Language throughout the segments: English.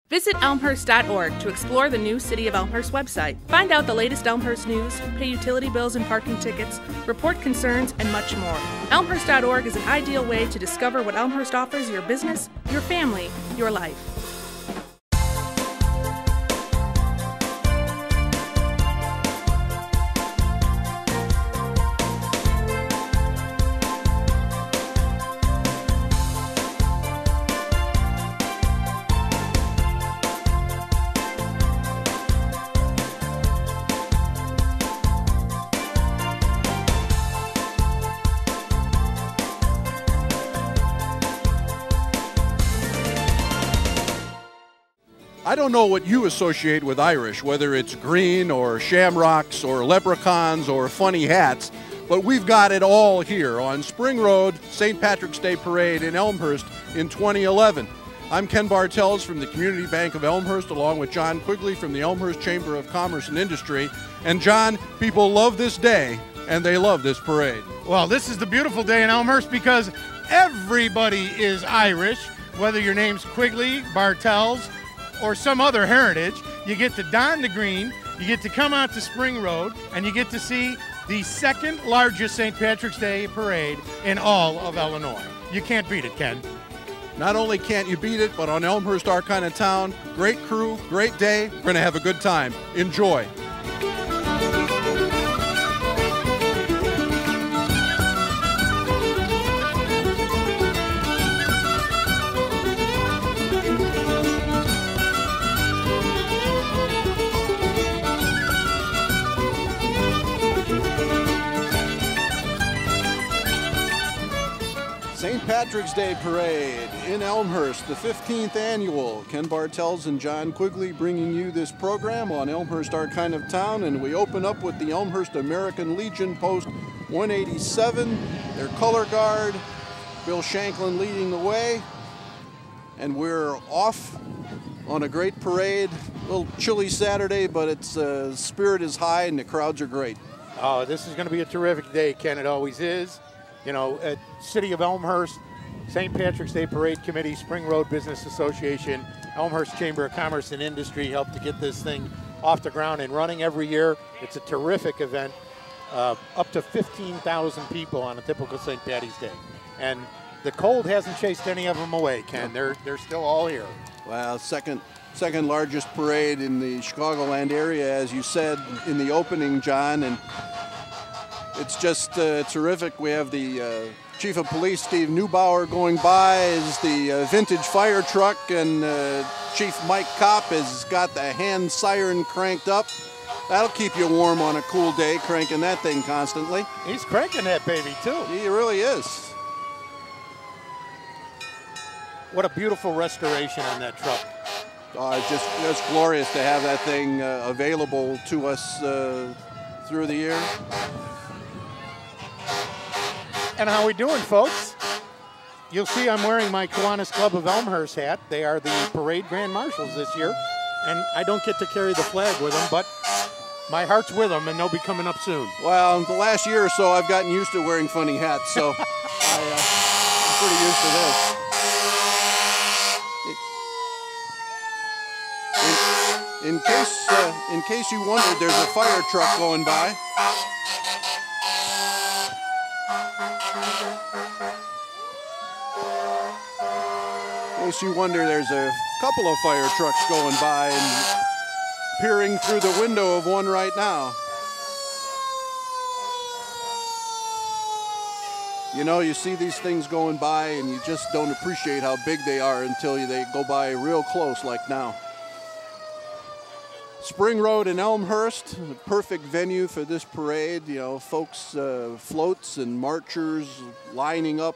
Visit elmhurst.org to explore the new City of Elmhurst website. Find out the latest Elmhurst news, pay utility bills and parking tickets, report concerns, and much more. Elmhurst.org is an ideal way to discover what Elmhurst offers your business, your family, your life. I don't know what you associate with Irish, whether it's green or shamrocks or leprechauns or funny hats, but we've got it all here on Spring Road, St. Patrick's Day Parade in Elmhurst in 2011. I'm Ken Bartels from the Community Bank of Elmhurst, along with John Quigley from the Elmhurst Chamber of Commerce and Industry. And John, people love this day and they love this parade. Well, this is the beautiful day in Elmhurst because everybody is Irish, whether your name's Quigley, Bartels, or some other heritage. You get to don the green, you get to come out to Spring Road, and you get to see the second largest St. Patrick's Day parade in all of Illinois. You can't beat it, Ken. Not only can't you beat it, but on Elmhurst, our kind of town, great crew, great day, we're gonna have a good time. Enjoy. St. Patrick's Day Parade in Elmhurst, the 15th annual. Ken Bartels and John Quigley bringing you this program on Elmhurst, our kind of town, and we open up with the Elmhurst American Legion Post 187, their color guard, Bill Shanklin leading the way, and we're off on a great parade. A little chilly Saturday, but its spirit is high and the crowds are great. Oh, this is going to be a terrific day, Ken. It always is. You know, at City of Elmhurst, St. Patrick's Day Parade Committee, Spring Road Business Association, Elmhurst Chamber of Commerce and Industry helped to get this thing off the ground and running every year. It's a terrific event. Up to 15,000 people on a typical St. Patty's Day. And the cold hasn't chased any of them away, Ken. They're still all here. Well, second largest parade in the Chicagoland area, as you said in the opening, John, and it's just terrific. We have the Chief of Police, Steve Neubauer, going by as the vintage fire truck, and Chief Mike Kopp has got the hand siren cranked up. That'll keep you warm on a cool day, cranking that thing constantly. He's cranking that baby, too. He really is. What a beautiful restoration on that truck. It's just glorious to have that thing available to us through the year. And how we doing, folks? You'll see I'm wearing my Kiwanis Club of Elmhurst hat. They are the parade grand marshals this year, and I don't get to carry the flag with them, but my heart's with them, and they'll be coming up soon. Well, the last year or so, I've gotten used to wearing funny hats, so I'm pretty used to this. In case you wondered, there's a fire truck going by. In case you wonder, there's a couple of fire trucks going by and peering through the window of one right now. You know, you see these things going by and you just don't appreciate how big they are until they go by real close like now. Spring Road in Elmhurst, the perfect venue for this parade. You know, folks, floats and marchers lining up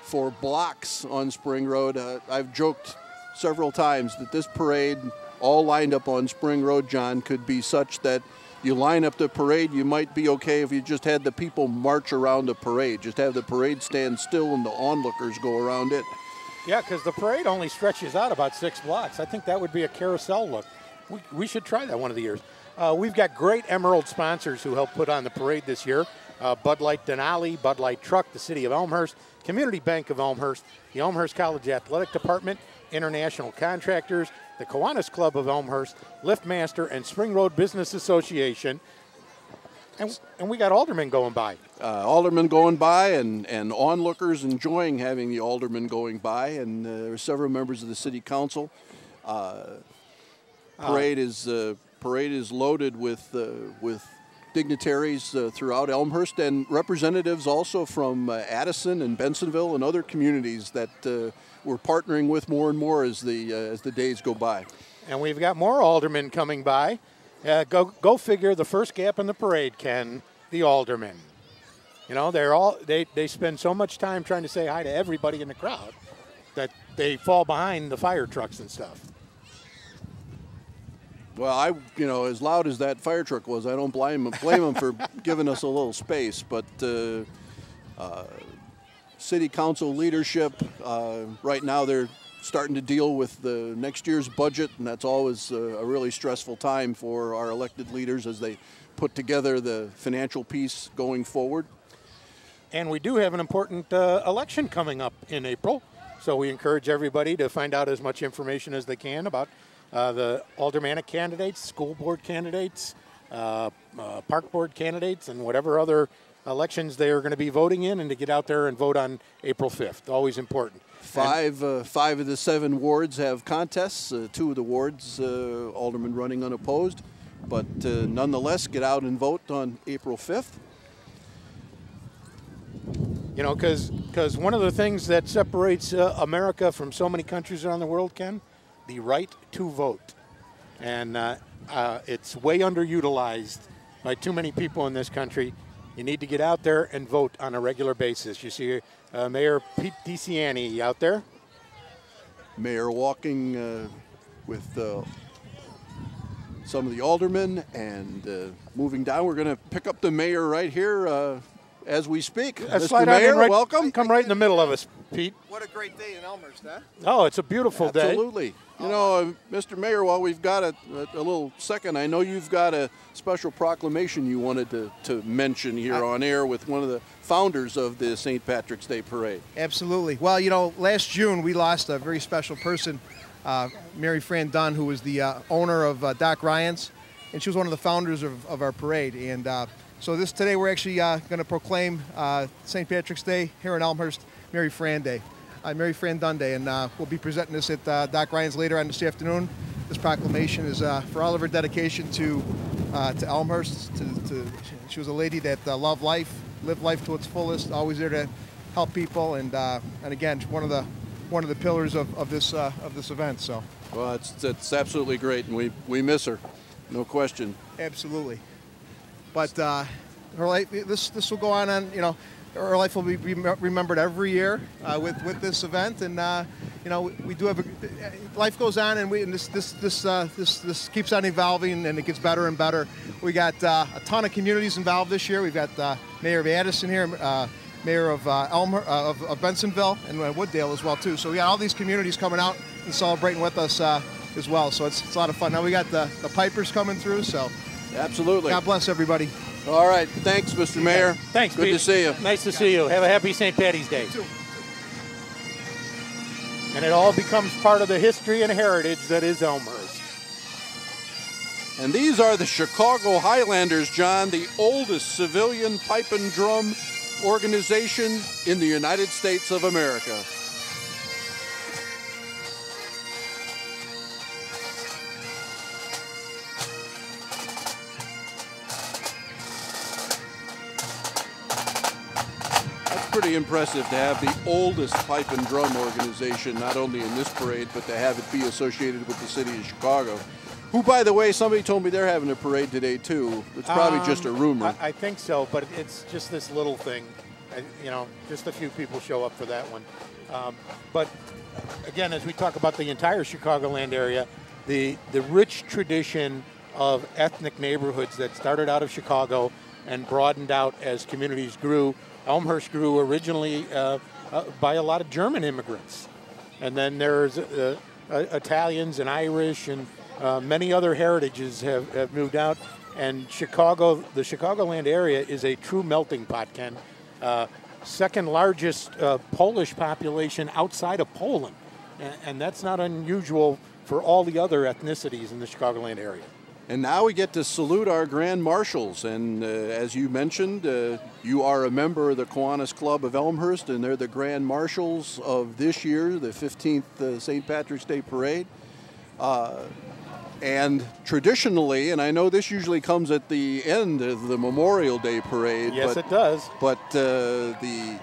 for blocks on Spring Road. I've joked several times that this parade, all lined up on Spring Road, John, could be such that you line up the parade, you might be okay if you just had the people march around the parade. Just have the parade stand still and the onlookers go around it. Yeah, because the parade only stretches out about 6 blocks. I think that would be a carousel look. We should try that one of the years. We've got great Emerald sponsors who helped put on the parade this year. Bud Light Denali, Bud Light Truck, the City of Elmhurst, Community Bank of Elmhurst, the Elmhurst College Athletic Department, International Contractors, the Kiwanis Club of Elmhurst, Liftmaster, and Spring Road Business Association. And we got aldermen going by. Aldermen going by and onlookers enjoying having the aldermen going by, and there are several members of the city council. Parade is loaded with dignitaries throughout Elmhurst and representatives also from Addison and Bensonville and other communities that we're partnering with more and more as the days go by. And we've got more aldermen coming by. Go figure, the first gap in the parade, Ken, the aldermen. You know, they spend so much time trying to say hi to everybody in the crowd that they fall behind the fire trucks and stuff. Well, as loud as that fire truck was, I don't blame them for giving us a little space. But city council leadership, right now they're starting to deal with the next year's budget, and that's always a really stressful time for our elected leaders as they put together the financial piece going forward. And we do have an important election coming up in April, so we encourage everybody to find out as much information as they can about the aldermanic candidates, school board candidates, park board candidates, and whatever other elections they are going to be voting in, and to get out there and vote on April 5th. Always important. Five of the 7 wards have contests. 2 of the wards, aldermen running unopposed. But nonetheless, get out and vote on April 5th. You know, because one of the things that separates America from so many countries around the world, Ken, the right to vote. And it's way underutilized by too many people in this country. You need to get out there and vote on a regular basis. You see Mayor Pete DeCiani out there. Mayor walking with some of the aldermen, and moving down. We're going to pick up the mayor right here as we speak. Mr. Mayor, welcome. Come right in the middle of us, Pete. What a great day in Elmhurst, huh? Oh, it's a beautiful day. Absolutely. You know, Mr. Mayor, while we've got a little second, I know you've got a special proclamation you wanted to mention here on air with one of the founders of the St. Patrick's Day Parade. Absolutely. Well, you know, last June we lost a very special person, Mary Fran Dunn, who was the owner of Doc Ryan's, and she was one of the founders of our parade. And so today we're actually going to proclaim St. Patrick's Day here in Elmhurst, Mary Fran Day. Mary Fran Dunn Day, and we'll be presenting this at Doc Ryan's later on this afternoon. This proclamation is for all of her dedication to Elmhurst. She was a lady that loved life, lived life to its fullest, always there to help people, and again, one of the pillars of this event. So, well, it's absolutely great, and we miss her, no question. Absolutely, but her life, this will go on. You know, her life will be remembered every year with this event, and you know, we do have life goes on, and this keeps on evolving, and it gets better and better. We got a ton of communities involved this year. We've got Mayor of Addison here, Mayor of Elmhurst, of Bensonville, and Wooddale as well too. So we got all these communities coming out and celebrating with us as well. So it's a lot of fun. Now we got the pipers coming through. So absolutely. God bless everybody. All right. Thanks, Mr. Mayor. Thanks, Good Pete. to see you. Nice to see you. Have a happy St. Patty's Day. You too. And it all becomes part of the history and heritage that is Elmhurst. And these are the Chicago Highlanders, John, the oldest civilian pipe and drum organization in the United States of America. Pretty impressive to have the oldest pipe and drum organization, not only in this parade, but to have it be associated with the city of Chicago. Who, by the way, somebody told me they're having a parade today, too. It's probably just a rumor. I think so, but it's just this little thing. You know, just a few people show up for that one. But, again, as we talk about the entire Chicagoland area, the rich tradition of ethnic neighborhoods that started out of Chicago and broadened out as communities grew. Elmhurst grew originally by a lot of German immigrants. And then there's Italians and Irish and many other heritages have moved out. And Chicago, the Chicagoland area is a true melting pot, Ken. Second largest Polish population outside of Poland And that's not unusual for all the other ethnicities in the Chicagoland area. And now we get to salute our Grand Marshals. And as you mentioned, you are a member of the Kiwanis Club of Elmhurst, and they're the Grand Marshals of this year, the 15th St. Patrick's Day Parade. And traditionally, and I know this usually comes at the end of the Memorial Day Parade. Yes, it does. But the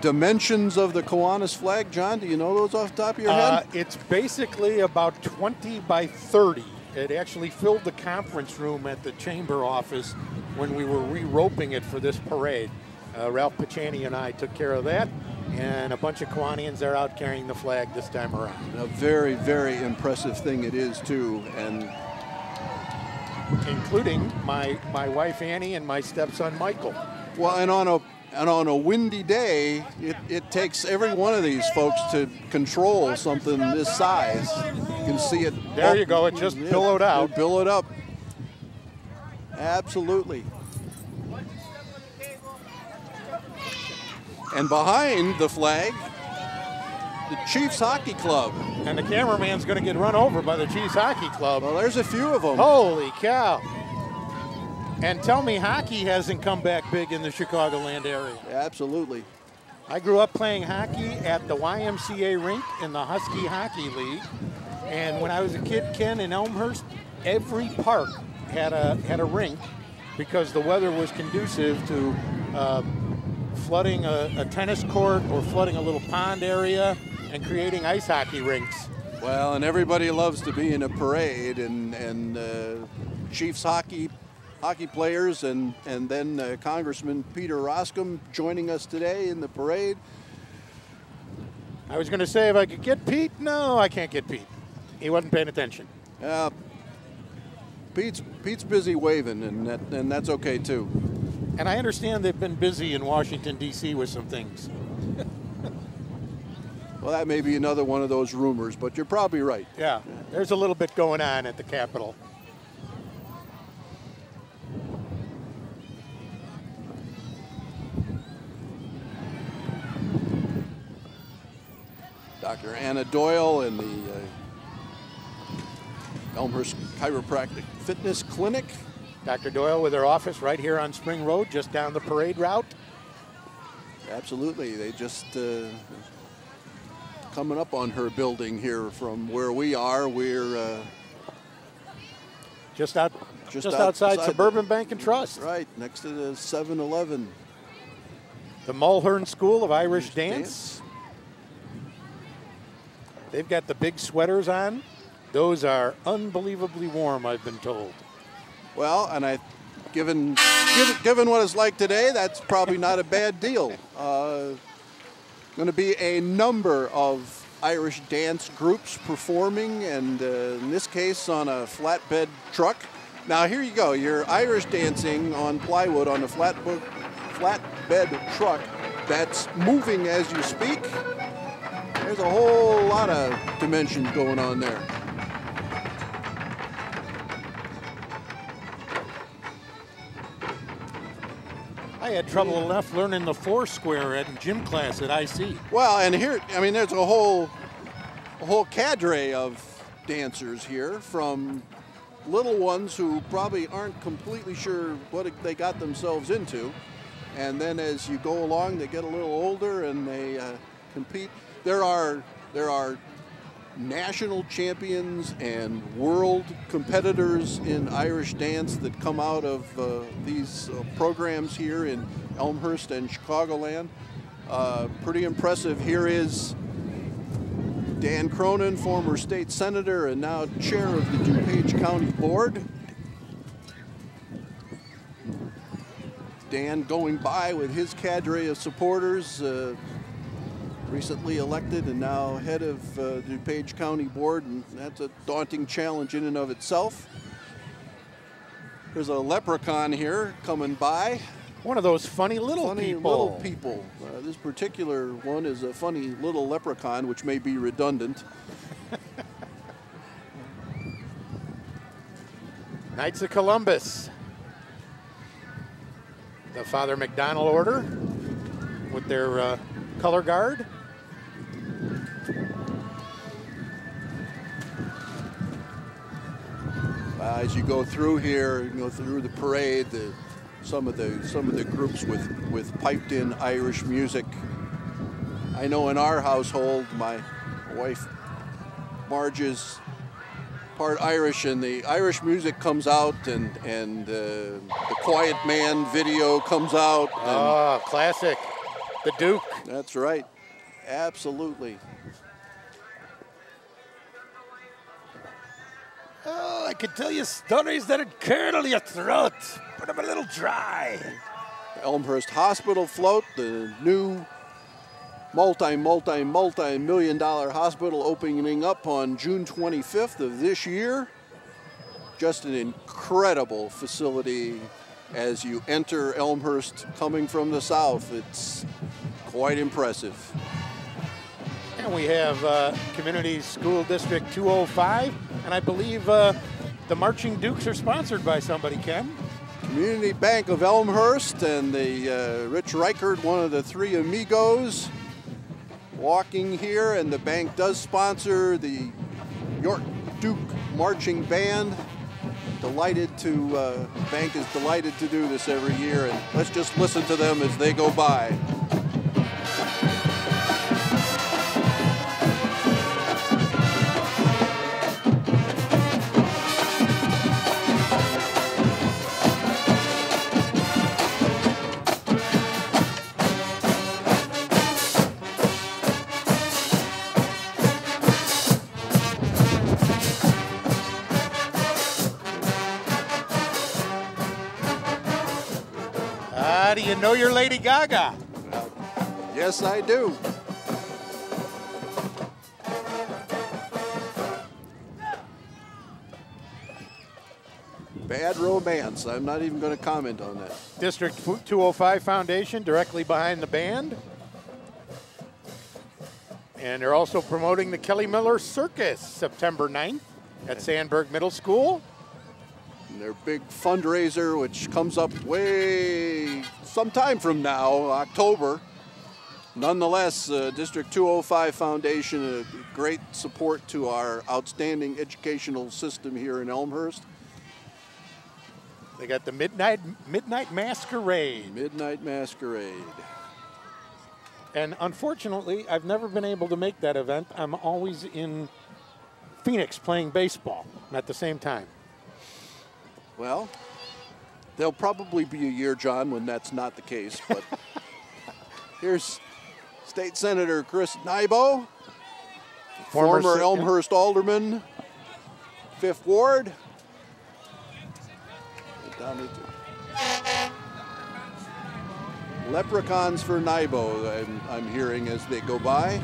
dimensions of the Kiwanis flag, John, do you know those off the top of your head? It's basically about 20 by 30. It actually filled the conference room at the chamber office when we were re-roping it for this parade. Ralph Pachani and I took care of that, and a bunch of Kiwanians are out carrying the flag this time around. A very, very impressive thing it is, too. And including my wife Annie and my stepson Michael. Well, and on a windy day, it takes every one of these folks to control something this size. You can see it. There you go. It just billowed out. It billowed up. Absolutely. And behind the flag, the Chiefs Hockey Club. And the cameraman's going to get run over by the Chiefs Hockey Club. Well, there's a few of them. Holy cow. And tell me hockey hasn't come back big in the Chicagoland area. Absolutely. I grew up playing hockey at the YMCA rink in the Husky Hockey League. And when I was a kid, Ken, in Elmhurst, every park had a rink because the weather was conducive to flooding a tennis court or flooding a little pond area and creating ice hockey rinks. Well, and everybody loves to be in a parade, and Chiefs hockey players, and then Congressman Peter Roscom joining us today in the parade. I was going to say if I could get Pete. No, I can't get Pete. He wasn't paying attention. Pete's busy waving, and that's okay too. And I understand they've been busy in Washington, D.C. with some things. Well, that may be another one of those rumors, but you're probably right. Yeah, there's a little bit going on at the Capitol. Dr. Anna Doyle and the Elmhurst Chiropractic Fitness Clinic. Dr. Doyle with her office right here on Spring Road, just down the parade route. Absolutely. They just coming up on her building here from where we are. We're just outside Suburban Bank and Trust. Right, next to the 7-Eleven. The Mulhern School of Irish Dance. They've got the big sweaters on. Those are unbelievably warm, I've been told. Well, and given what it's like today, that's probably not a bad deal. Going to be a number of Irish dance groups performing, and in this case on a flatbed truck. Now here you go, you're Irish dancing on plywood on a flatbed truck that's moving as you speak. There's a whole lot of dimension going on there. I had trouble enough learning the four square in gym class at IC. Well, and here, I mean, there's a whole cadre of dancers here, from little ones who probably aren't completely sure what they got themselves into, and then as you go along, they get a little older and they compete. There are national champions and world competitors in Irish dance that come out of these programs here in Elmhurst and Chicagoland. Pretty impressive. Here is Dan Cronin, former state senator and now chair of the DuPage County Board. Dan going by with his cadre of supporters, recently elected and now head of the DuPage County Board, and that's a daunting challenge in and of itself. There's a leprechaun here coming by. One of those funny little people. This particular one is a funny little leprechaun, which may be redundant. Knights of Columbus. The Father McDonald Order with their color guard. as you go through here, you go through the parade, some of the groups with piped-in Irish music. I know in our household, my wife Marge is part Irish, and the Irish music comes out, and the Quiet Man video comes out. Oh, classic. The Duke. That's right. Absolutely. Oh, I could tell you stories that'd curdle your throat, but I'm a little dry. Elmhurst Hospital float, the new multi-million-dollar hospital opening up on June 25th of this year. Just an incredible facility as you enter Elmhurst coming from the south. It's quite impressive. And we have Community School District 205, and I believe the Marching Dukes are sponsored by somebody, Ken. Community Bank of Elmhurst and the Rich Reichert, one of the three amigos, walking here, and the bank does sponsor the York Duke Marching Band. The bank is delighted to do this every year, and let's just listen to them as they go by. Do you know your Lady Gaga? Yes, I do. Bad romance. I'm not even going to comment on that. District 205 Foundation directly behind the band. And they're also promoting the Kelly Miller Circus September 9th at Sandburg Middle School. And their big fundraiser, which comes up way sometime from now, October. Nonetheless, District 205 Foundation, a great support to our outstanding educational system here in Elmhurst. They got the Midnight Masquerade. Midnight Masquerade. And unfortunately, I've never been able to make that event. I'm always in Phoenix playing baseball at the same time. Well, there'll probably be a year, John, when that's not the case. But here's State Senator Chris Nybo, former Elmhurst Alderman, 5th Ward. Leprechauns for Nybo, I'm hearing as they go by.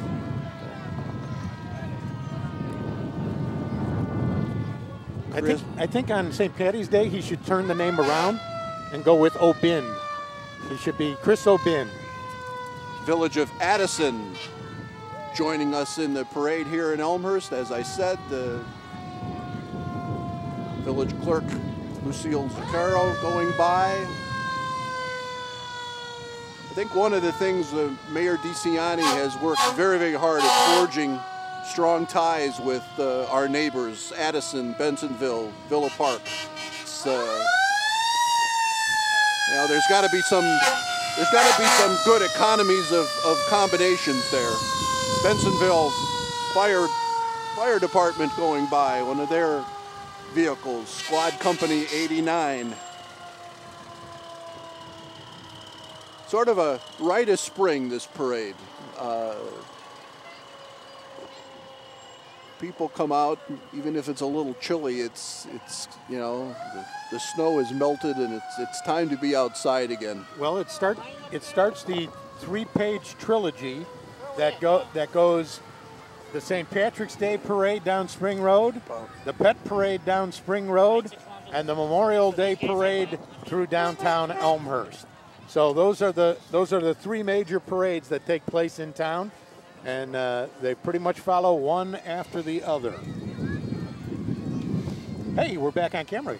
I think on St. Patty's Day he should turn the name around and go with O'Bin. He should be Chris O'Bin. Village of Addison joining us in the parade here in Elmhurst. As I said, the village clerk Lucille Zuccaro going by. I think one of the things Mayor DeCiani has worked very, very hard at forging strong ties with our neighbors, Addison, Bensonville, Villa Park. It's, there's got to be some good economies of combinations there. Bensonville fire department going by, one of their vehicles, Squad Company 89. Sort of a rite of spring, this parade. People come out, even if it's a little chilly. It's the snow is melted, and it's time to be outside again. Well, it starts the 3-page trilogy that goes the St. Patrick's Day Parade down Spring Road, the Pet Parade down Spring Road, and the Memorial Day Parade through downtown Elmhurst. So those are the 3 major parades that take place in town. And they pretty much follow one after the other. Hey, we're back on camera.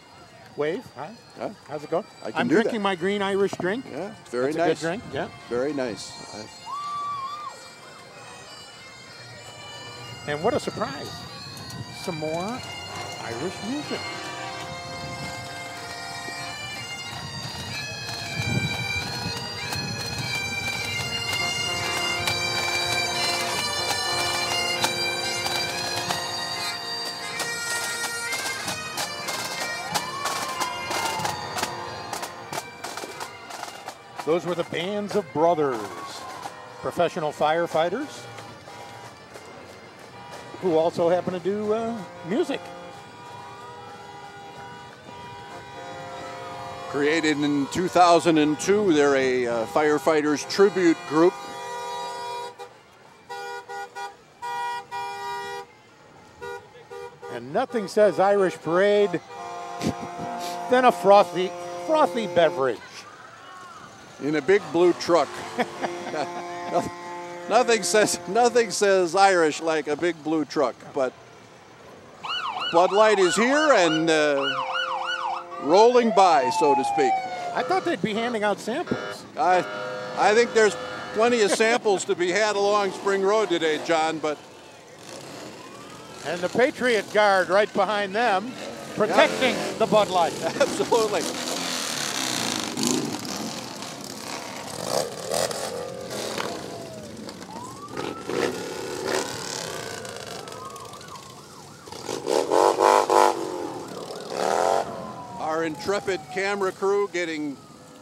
Wave, hi. Huh? How's it going? I'm drinking my green Irish drink. Yeah, it's very That's nice. A good drink. Yeah, very nice. And what a surprise! Some more Irish music. Those were the bands of brothers, professional firefighters who also happen to do music. Created in 2002, they're a firefighters tribute group. And nothing says Irish Parade than a frothy beverage. In a big blue truck. Nothing says Irish like a big blue truck, but Bud Light is here and rolling by, so to speak. I thought they'd be handing out samples. I think there's plenty of samples to be had along Spring Road today, John, but... And the Patriot Guard right behind them, protecting the Bud Light. Absolutely. Our intrepid camera crew getting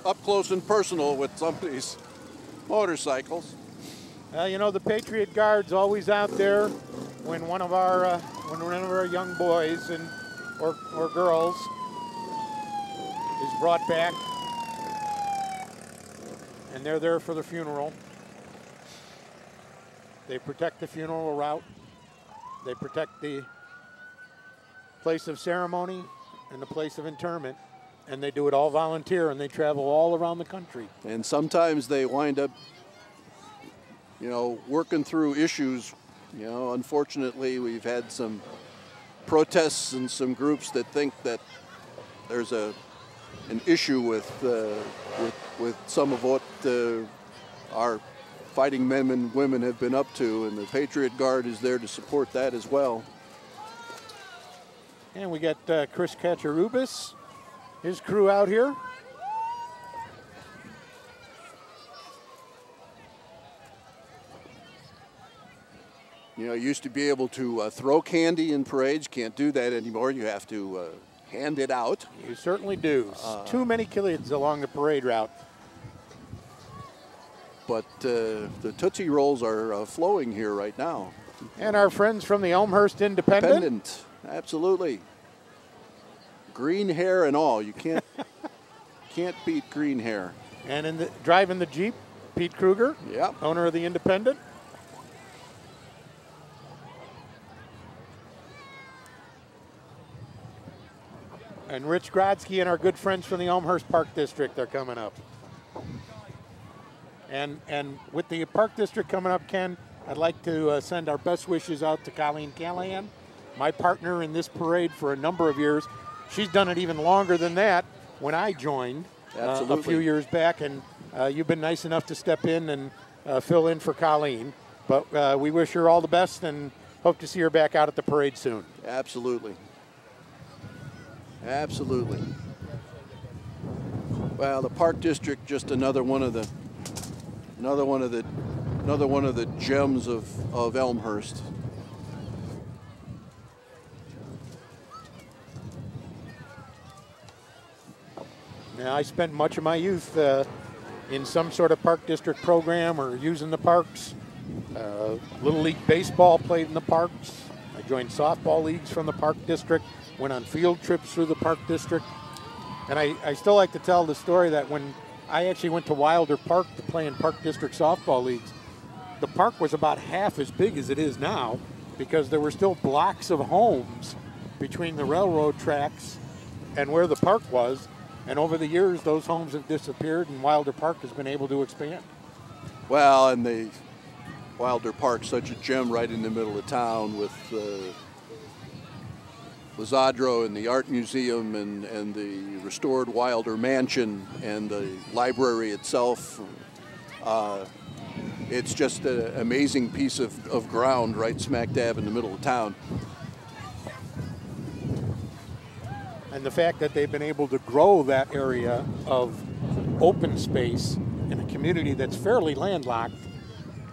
up close and personal with some of these motorcycles. You know, the Patriot Guard's always out there when one of our young boys or girls is brought back, and they're there for the funeral. They protect the funeral route. They protect the place of ceremony and the place of interment, and they do it all volunteer, and they travel all around the country. And sometimes they wind up, you know, working through issues. You know, unfortunately, we've had some protests and some groups that think that there's an issue with some of what our fighting men and women have been up to, and the Patriot Guard is there to support that as well. And we got Chris Kaczarubis, his crew out here. You know, you used to be able to throw candy in parades. Can't do that anymore. You have to hand it out. You certainly do. Too many kids along the parade route. But the Tootsie Rolls are flowing here right now. And our friends from the Elmhurst Independent. Absolutely. Green hair and all. You can't beat green hair. And driving the Jeep, Pete Kruger, yep, owner of the Independent. And Rich Grodsky and our good friends from the Elmhurst Park District are coming up. And with the Park District coming up, Ken, I'd like to send our best wishes out to Colleen Callahan, my partner in this parade for a number of years. She's done it even longer than that when I joined a few years back, and you've been nice enough to step in and fill in for Colleen. But we wish her all the best and hope to see her back out at the parade soon. Absolutely. Absolutely. Well, the Park District, just another one of the gems of Elmhurst. Now, I spent much of my youth in some sort of Park District program or using the parks. Little League Baseball played in the parks. I joined softball leagues from the Park District, went on field trips through the Park District. And I still like to tell the story that when I actually went to Wilder Park to play in Park District softball leagues, the park was about half as big as it is now because there were still blocks of homes between the railroad tracks and where the park was. And over the years, those homes have disappeared, and Wilder Park has been able to expand. Well, and the Wilder Park's such a gem right in the middle of town with Lizadro and the Art Museum and the restored Wilder Mansion and the library itself. It's just an amazing piece of ground right smack dab in the middle of town. And the fact that they've been able to grow that area of open space in a community that's fairly landlocked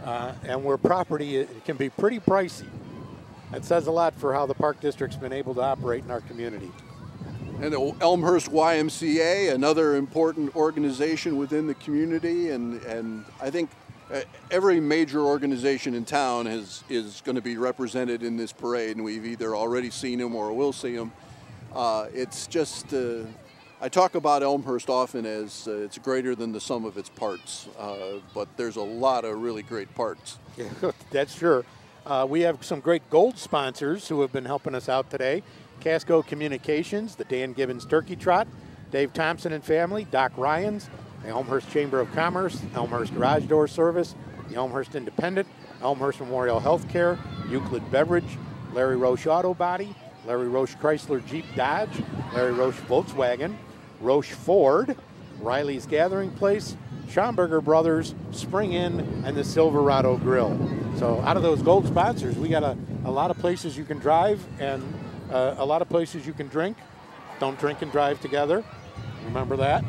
and where property it can be pretty pricey. That says a lot for how the Park District's been able to operate in our community. And the Elmhurst YMCA, another important organization within the community, and I think every major organization in town is going to be represented in this parade, and we've either already seen them or will see them. It's just, I talk about Elmhurst often as it's greater than the sum of its parts, but there's a lot of really great parts. Yeah, that's sure. We have some great gold sponsors who have been helping us out today. Casco Communications, the Dan Gibbons Turkey Trot, Dave Thompson and family, Doc Ryans, the Elmhurst Chamber of Commerce, Elmhurst Garage Door Service, the Elmhurst Independent, Elmhurst Memorial Healthcare, Euclid Beverage, Larry Roche Auto Body, Larry Roche Chrysler Jeep Dodge, Larry Roche Volkswagen, Roche Ford, Riley's Gathering Place, Schomburger Brothers, Spring Inn, and the Silverado Grill. So out of those gold sponsors, we got a lot of places you can drive and a lot of places you can drink. Don't drink and drive together. Remember that,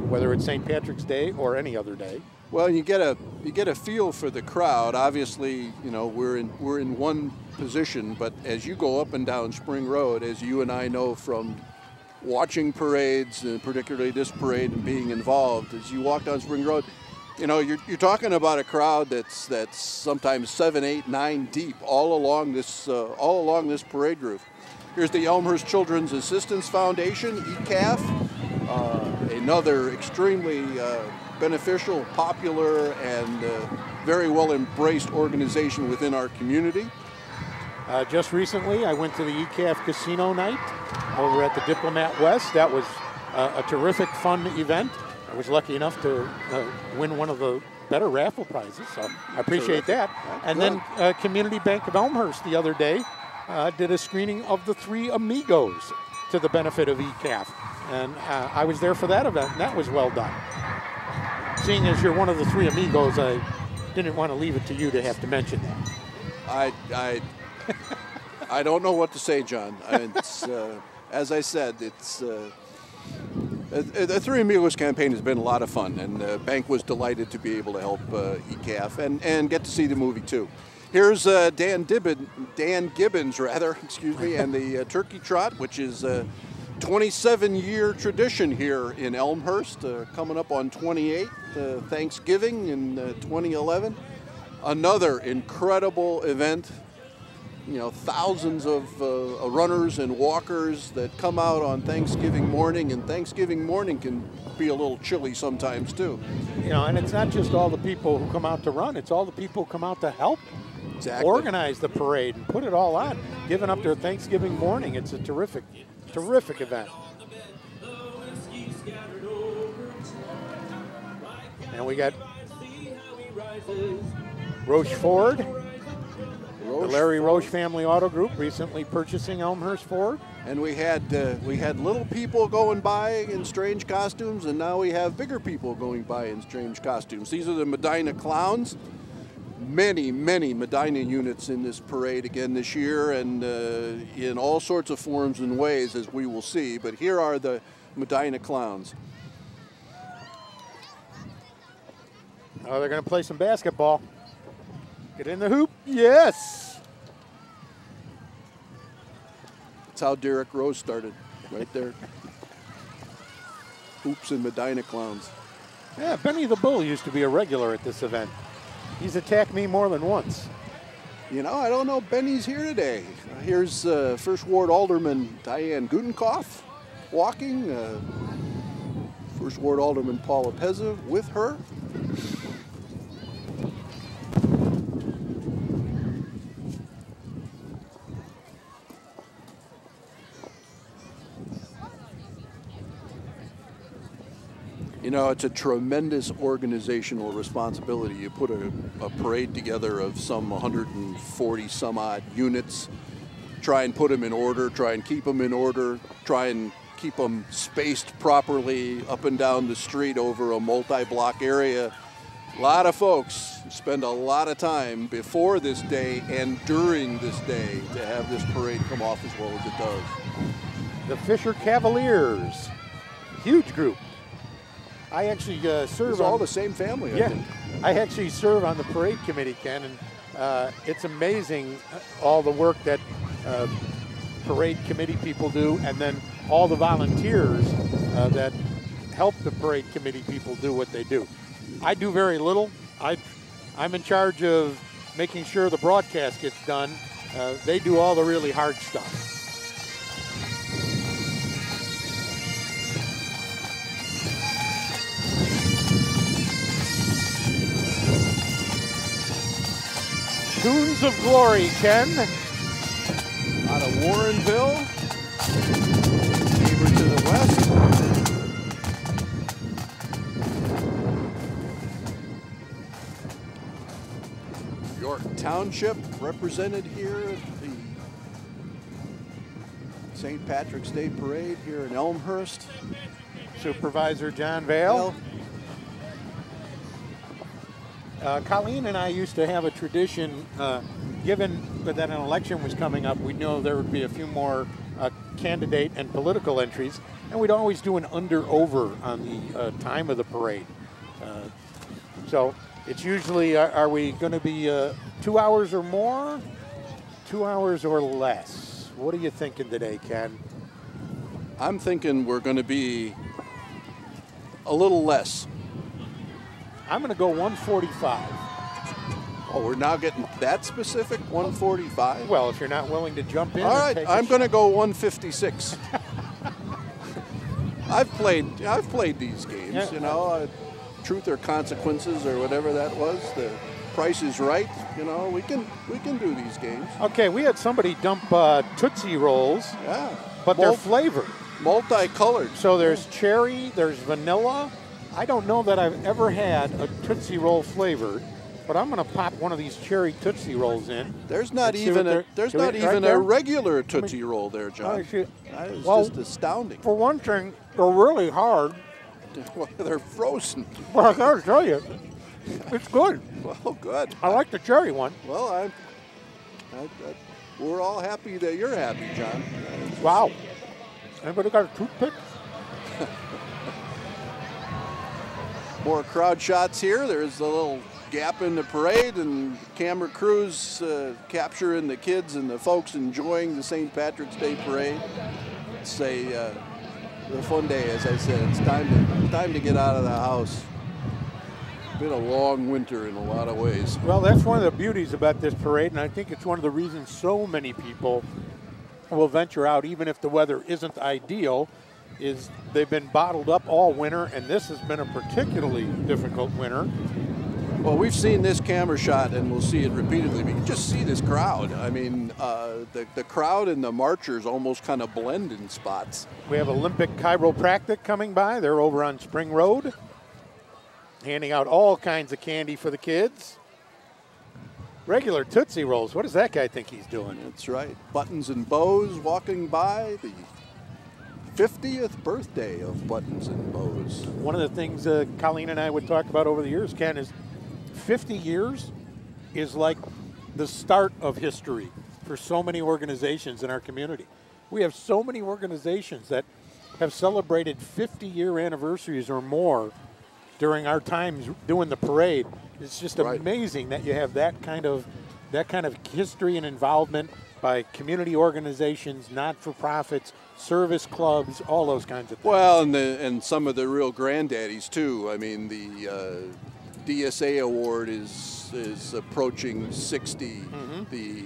whether it's St. Patrick's Day or any other day. Well, you get a feel for the crowd. Obviously, you know, we're in one position, but as you go up and down Spring Road, as you and I know from watching parades, and particularly this parade and being involved, as you walk down Spring Road, you know, you're talking about a crowd that's sometimes 7, 8, 9 deep all along this parade route. Here's the Elmhurst Children's Assistance Foundation, ECAF, another extremely beneficial, popular, and very well embraced organization within our community. Just recently, I went to the ECAF Casino Night over at the Diplomat West. That was a terrific, fun event. I was lucky enough to win one of the better raffle prizes, so I appreciate that. And then Community Bank of Elmhurst the other day did a screening of The Three Amigos to the benefit of ECAF. And I was there for that event, and that was well done. Seeing as you're one of the Three Amigos, I didn't want to leave it to you to have to mention that. I don't know what to say, John. It's, as I said, it's the Three Amigos campaign has been a lot of fun, and the bank was delighted to be able to help ECAF and get to see the movie too. Here's Dan Gibbons, excuse me, and the Turkey Trot, which is a 27-year tradition here in Elmhurst, coming up on 28th Thanksgiving in 2011. Another incredible event. You know, thousands of runners and walkers that come out on Thanksgiving morning, and Thanksgiving morning can be a little chilly sometimes too. You know, and it's not just all the people who come out to run, it's all the people who come out to help organize the parade and put it all on, giving up their Thanksgiving morning. It's a terrific, terrific event. And we got Roche Ford. The Larry Roche Family Auto Group recently purchasing Elmhurst Ford. And we had little people going by in strange costumes, and now we have bigger people going by in strange costumes. These are the Medina Clowns. Many, many Medina units in this parade again this year, and in all sorts of forms and ways, as we will see. But here are the Medina Clowns. Oh, they're going to play some basketball. Get in the hoop. Yes. That's how Derek Rose started, right there. Hoops and Medina Clowns. Yeah, Benny the Bull used to be a regular at this event. He's attacked me more than once. You know, I don't know. Benny's here today. Here's First Ward Alderman Diane Gutenkopf walking. First Ward Alderman Paula Pezza with her. You know, it's a tremendous organizational responsibility. You put a parade together of some 140 some odd units, try and put them in order, try and keep them in order, try and keep them spaced properly up and down the street over a multi-block area. A lot of folks spend a lot of time before this day and during this day to have this parade come off as well as it does. The Fisher Cavaliers, huge group. I actually serve it's all the same family, I think. I actually serve on the parade committee, Ken, and it's amazing all the work that parade committee people do, and then all the volunteers that help the parade committee people do what they do. I do very little. I'm in charge of making sure the broadcast gets done. They do all the really hard stuff. Tunes of Glory, Ken. Out of Warrenville. Over to the west. York Township represented here at the St. Patrick's Day Parade here in Elmhurst. Supervisor John Vale. Colleen and I used to have a tradition, given that an election was coming up, we know there would be a few more candidate and political entries, and we'd always do an under-over on the time of the parade. So it's usually, are we going to be 2 hours or more, 2 hours or less? What are you thinking today, Ken? I'm thinking we're going to be a little less. I'm going to go 145. Oh, we're now getting that specific, 145? Well, if you're not willing to jump in. All right, I'm going to go 156. I've played these games, yeah. You know, Truth or Consequences or whatever that was. The Price is Right. You know, we can do these games. Okay, we had somebody dump Tootsie Rolls. Yeah, but they're flavored, multicolored. So there's cherry, there's vanilla. I don't know that I've ever had a Tootsie Roll flavored, but I'm going to pop one of these cherry Tootsie Rolls in. There's not even a regular Tootsie Roll there, John. That is just astounding. For one thing, they're really hard. Well, they're frozen. Well, I got to tell you, it's good. Well, good. I like the cherry one. Well, we're all happy that you're happy, John. Wow. Anybody got a toothpick? More crowd shots here. There's a little gap in the parade, and camera crews capturing the kids and the folks enjoying the St. Patrick's Day Parade. It's a fun day, as I said. It's time to get out of the house. Been a long winter in a lot of ways. Well, that's one of the beauties about this parade, and I think it's one of the reasons so many people will venture out, even if the weather isn't ideal, is they've been bottled up all winter, and this has been a particularly difficult winter. Well, we've seen this camera shot, and we'll see it repeatedly. But you can just see this crowd. I mean, the crowd and the marchers almost kind of blend in spots. We have Olympic Chiropractic coming by. They're over on Spring Road, handing out all kinds of candy for the kids. Regular Tootsie Rolls. What does that guy think he's doing? That's right. Buttons and Bows walking by. The 50th birthday of Buttons and Bows. One of the things Colleen and I would talk about over the years, Ken, is 50 years is like the start of history for so many organizations in our community. We have so many organizations that have celebrated 50-year anniversaries or more during our times doing the parade. It's just amazing that you have that kind of history and involvement by community organizations, not-for-profits, service clubs, all those kinds of things. Well, and some of the real granddaddies too. I mean, the DSA award is approaching 60. Mm-hmm. The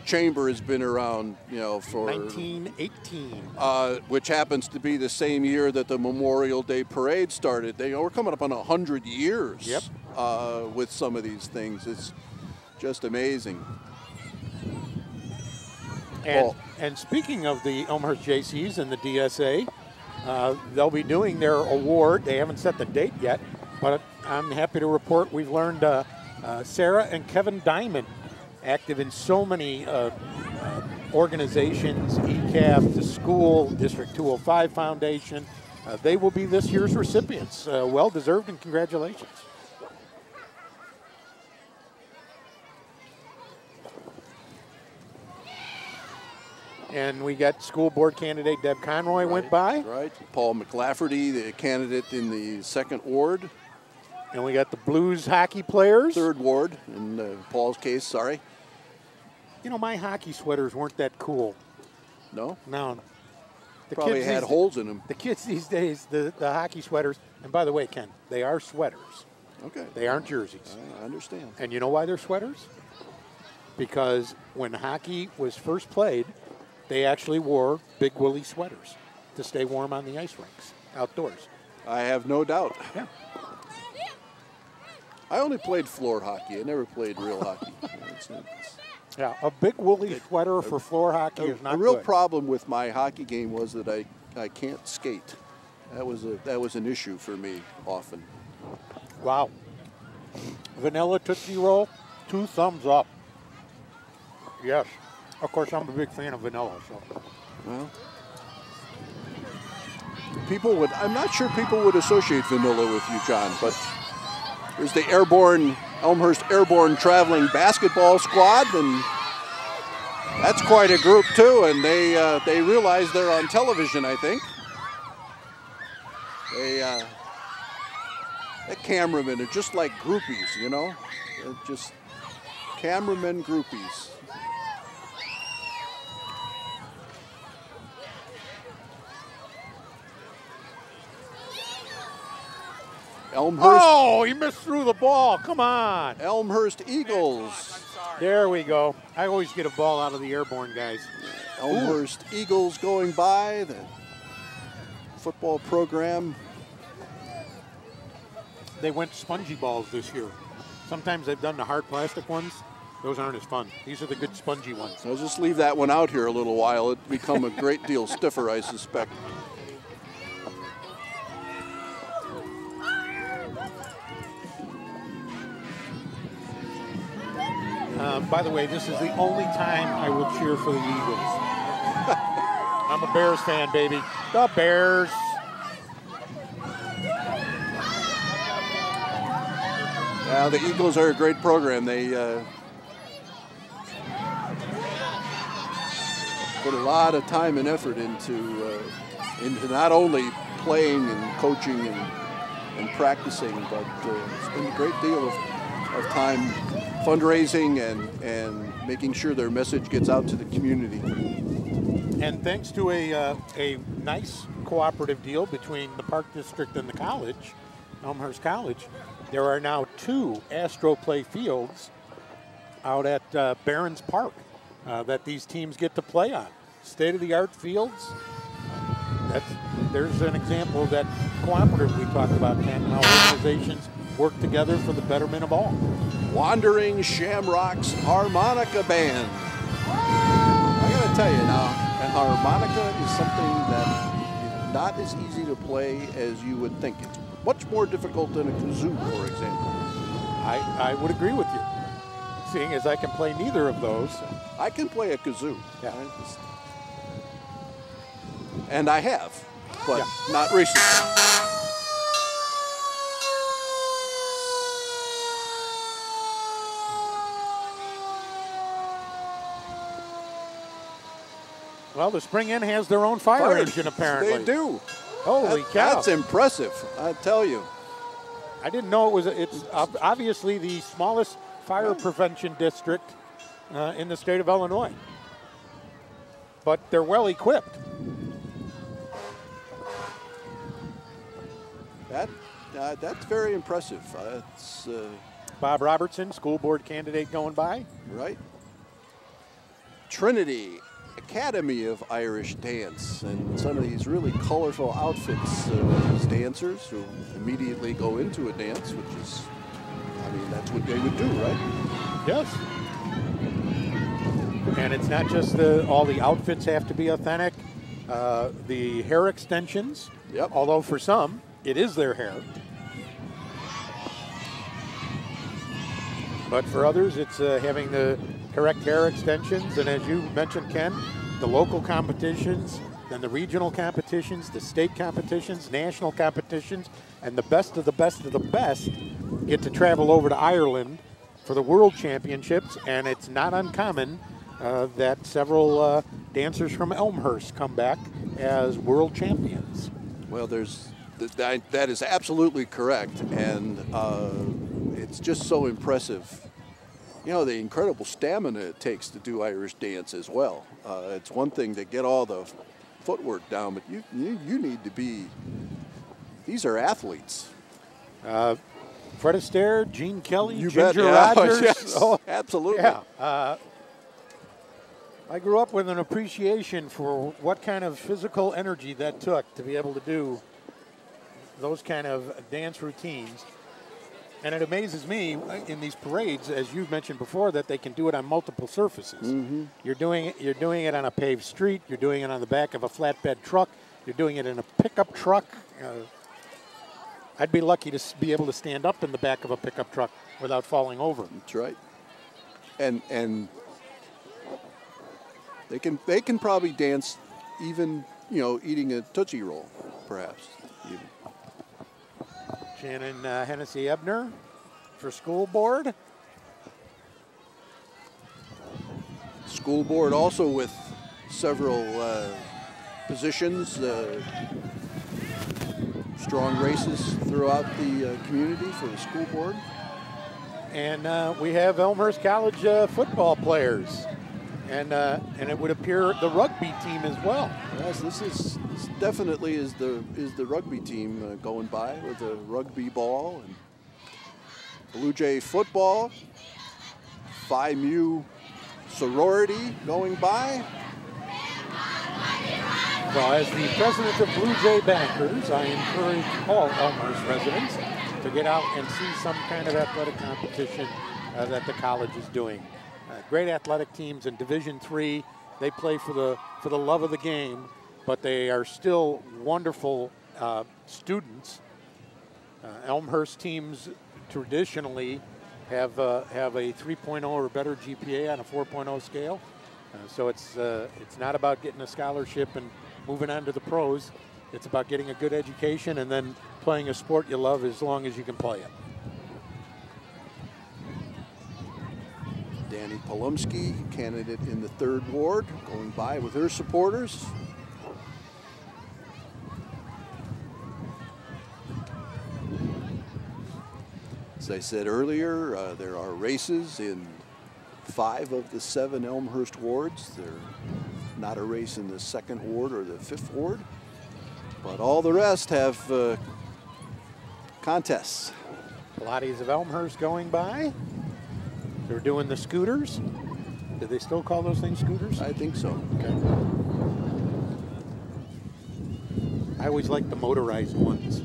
chamber has been around, you know, for 1918, which happens to be the same year that the Memorial Day Parade started. We're coming up on 100 years. Yep. With some of these things. It's just amazing. And speaking of the Elmhurst JCs and the DSA, they'll be doing their award. They haven't set the date yet, but I'm happy to report we've learned Sarah and Kevin Diamond, active in so many organizations, ECAF, the school, District 205 Foundation. They will be this year's recipients. Well-deserved, and congratulations. And we got school board candidate Deb Conroy went by. Right. Paul McLafferty, the candidate in the 2nd ward. And we got the Blues hockey players. 3rd ward, in Paul's case, sorry. You know, my hockey sweaters weren't that cool. No? No. Probably had holes in them. The kids these days, the hockey sweaters, and by the way, Ken, they are sweaters. Okay. They aren't jerseys. I understand. And you know why they're sweaters? Because when hockey was first played, they actually wore big woolly sweaters to stay warm on the ice rinks outdoors. I have no doubt. Yeah. I only played floor hockey. I never played real hockey. Yeah, a big woolly sweater for floor hockey is not good. A real good. problem with my hockey game was that I can't skate. That was an issue for me often. Wow. Vanilla Tootsie Roll, 2 thumbs up. Yes. Of course, I'm a big fan of vanilla. So. Well, I'm not sure people would associate vanilla with you, John, but there's the Elmhurst Airborne Traveling Basketball Squad, and that's quite a group too, and they realize they're on television, I think. The cameramen are just like groupies, you know? They're just cameramen groupies. Elmhurst. Oh, he missed through the ball. Come on. Elmhurst Eagles. There we go. I always get a ball out of the airborne guys. Elmhurst Eagles going by, the football program. They went spongy balls this year. Sometimes they've done the hard plastic ones. Those aren't as fun. These are the good spongy ones. I'll just leave that one out here a little while. It'll become a great deal stiffer, I suspect. By the way, this is the only time I will cheer for the Eagles. I'm a Bears fan, baby. The Bears. Yeah, the Eagles are a great program. They put a lot of time and effort into not only playing and coaching and practicing, but spend a great deal of time fundraising and making sure their message gets out to the community. And thanks to a nice cooperative deal between the Park District and the college, Elmhurst College, there are now 2 Astro Play fields out at Barron's Park that these teams get to play on. State-of-the-art fields. There's an example of that cooperative we talked about, Ken, how organizations work together for the betterment of all. Wandering Shamrocks Harmonica Band. I gotta tell you now, a harmonica is something that is not as easy to play as you would think. It's much more difficult than a kazoo, for example. I would agree with you, seeing as I can play neither of those. I can play a kazoo. Yeah. And I have, but not recently. Well, the Spring Inn has their own fire engine, apparently. They do. Holy cow. That's impressive, I tell you. I didn't know it was. It's obviously the smallest fire prevention district in the state of Illinois. But they're well equipped. That's very impressive. Bob Robertson, school board candidate, going by. Right. Trinity Academy of Irish Dance, and some of these really colorful outfits, these dancers who immediately go into a dance, which is, I mean, that's what they would do, right? Yes. And it's not just all the outfits have to be authentic. The hair extensions, although for some, it is their hair. But for others, it's having the correct hair extensions. And as you mentioned, Ken, the local competitions, then the regional competitions, the state competitions, national competitions, and the best of the best of the best get to travel over to Ireland for the World Championships. And it's not uncommon that several dancers from Elmhurst come back as world champions. Well, that is absolutely correct, and it's just so impressive. You know, the incredible stamina it takes to do Irish dance as well. It's one thing to get all the footwork down, but you need to be. These are athletes. Fred Astaire, Gene Kelly, You Ginger bet, yeah. Rogers. Yes, Oh, absolutely. yeah. I grew up with an appreciation for what kind of physical energy that took to be able to do those kind of dance routines. And it amazes me in these parades, as you've mentioned before, that they can do it on multiple surfaces. Mm-hmm. You're doing it on a paved street. You're doing it on the back of a flatbed truck. You're doing it in a pickup truck. I'd be lucky to be able to stand up in the back of a pickup truck without falling over. That's right. And they can probably dance even, eating a Tootsie Roll, perhaps. Even. Shannon Hennessy Ebner for school board. School board also with several positions, strong races throughout the community for the school board. And we have Elmhurst College football players. And it would appear the rugby team as well. Yes, this definitely is the rugby team going by with a rugby ball and Blue Jay football, Phi Mu sorority going by. Well, as the president of Blue Jay Bankers, I encourage all Elmhurst residents to get out and see some kind of athletic competition that the college is doing. Great athletic teams in Division III. They play for the love of the game, but they are still wonderful students. Elmhurst teams traditionally have a 3.0 or better GPA on a 4.0 scale. So it's not about getting a scholarship and moving on to the pros. It's about getting a good education and then playing a sport you love as long as you can play it. Danny Polumsky, candidate in the 3rd Ward, going by with her supporters. As I said earlier, there are races in 5 of the 7 Elmhurst wards. There's not a race in the 2nd Ward or the 5th Ward, but all the rest have contests. Pilates of Elmhurst going by. They're doing the scooters. Do they still call those things scooters? I think so. Okay. I always liked the motorized ones.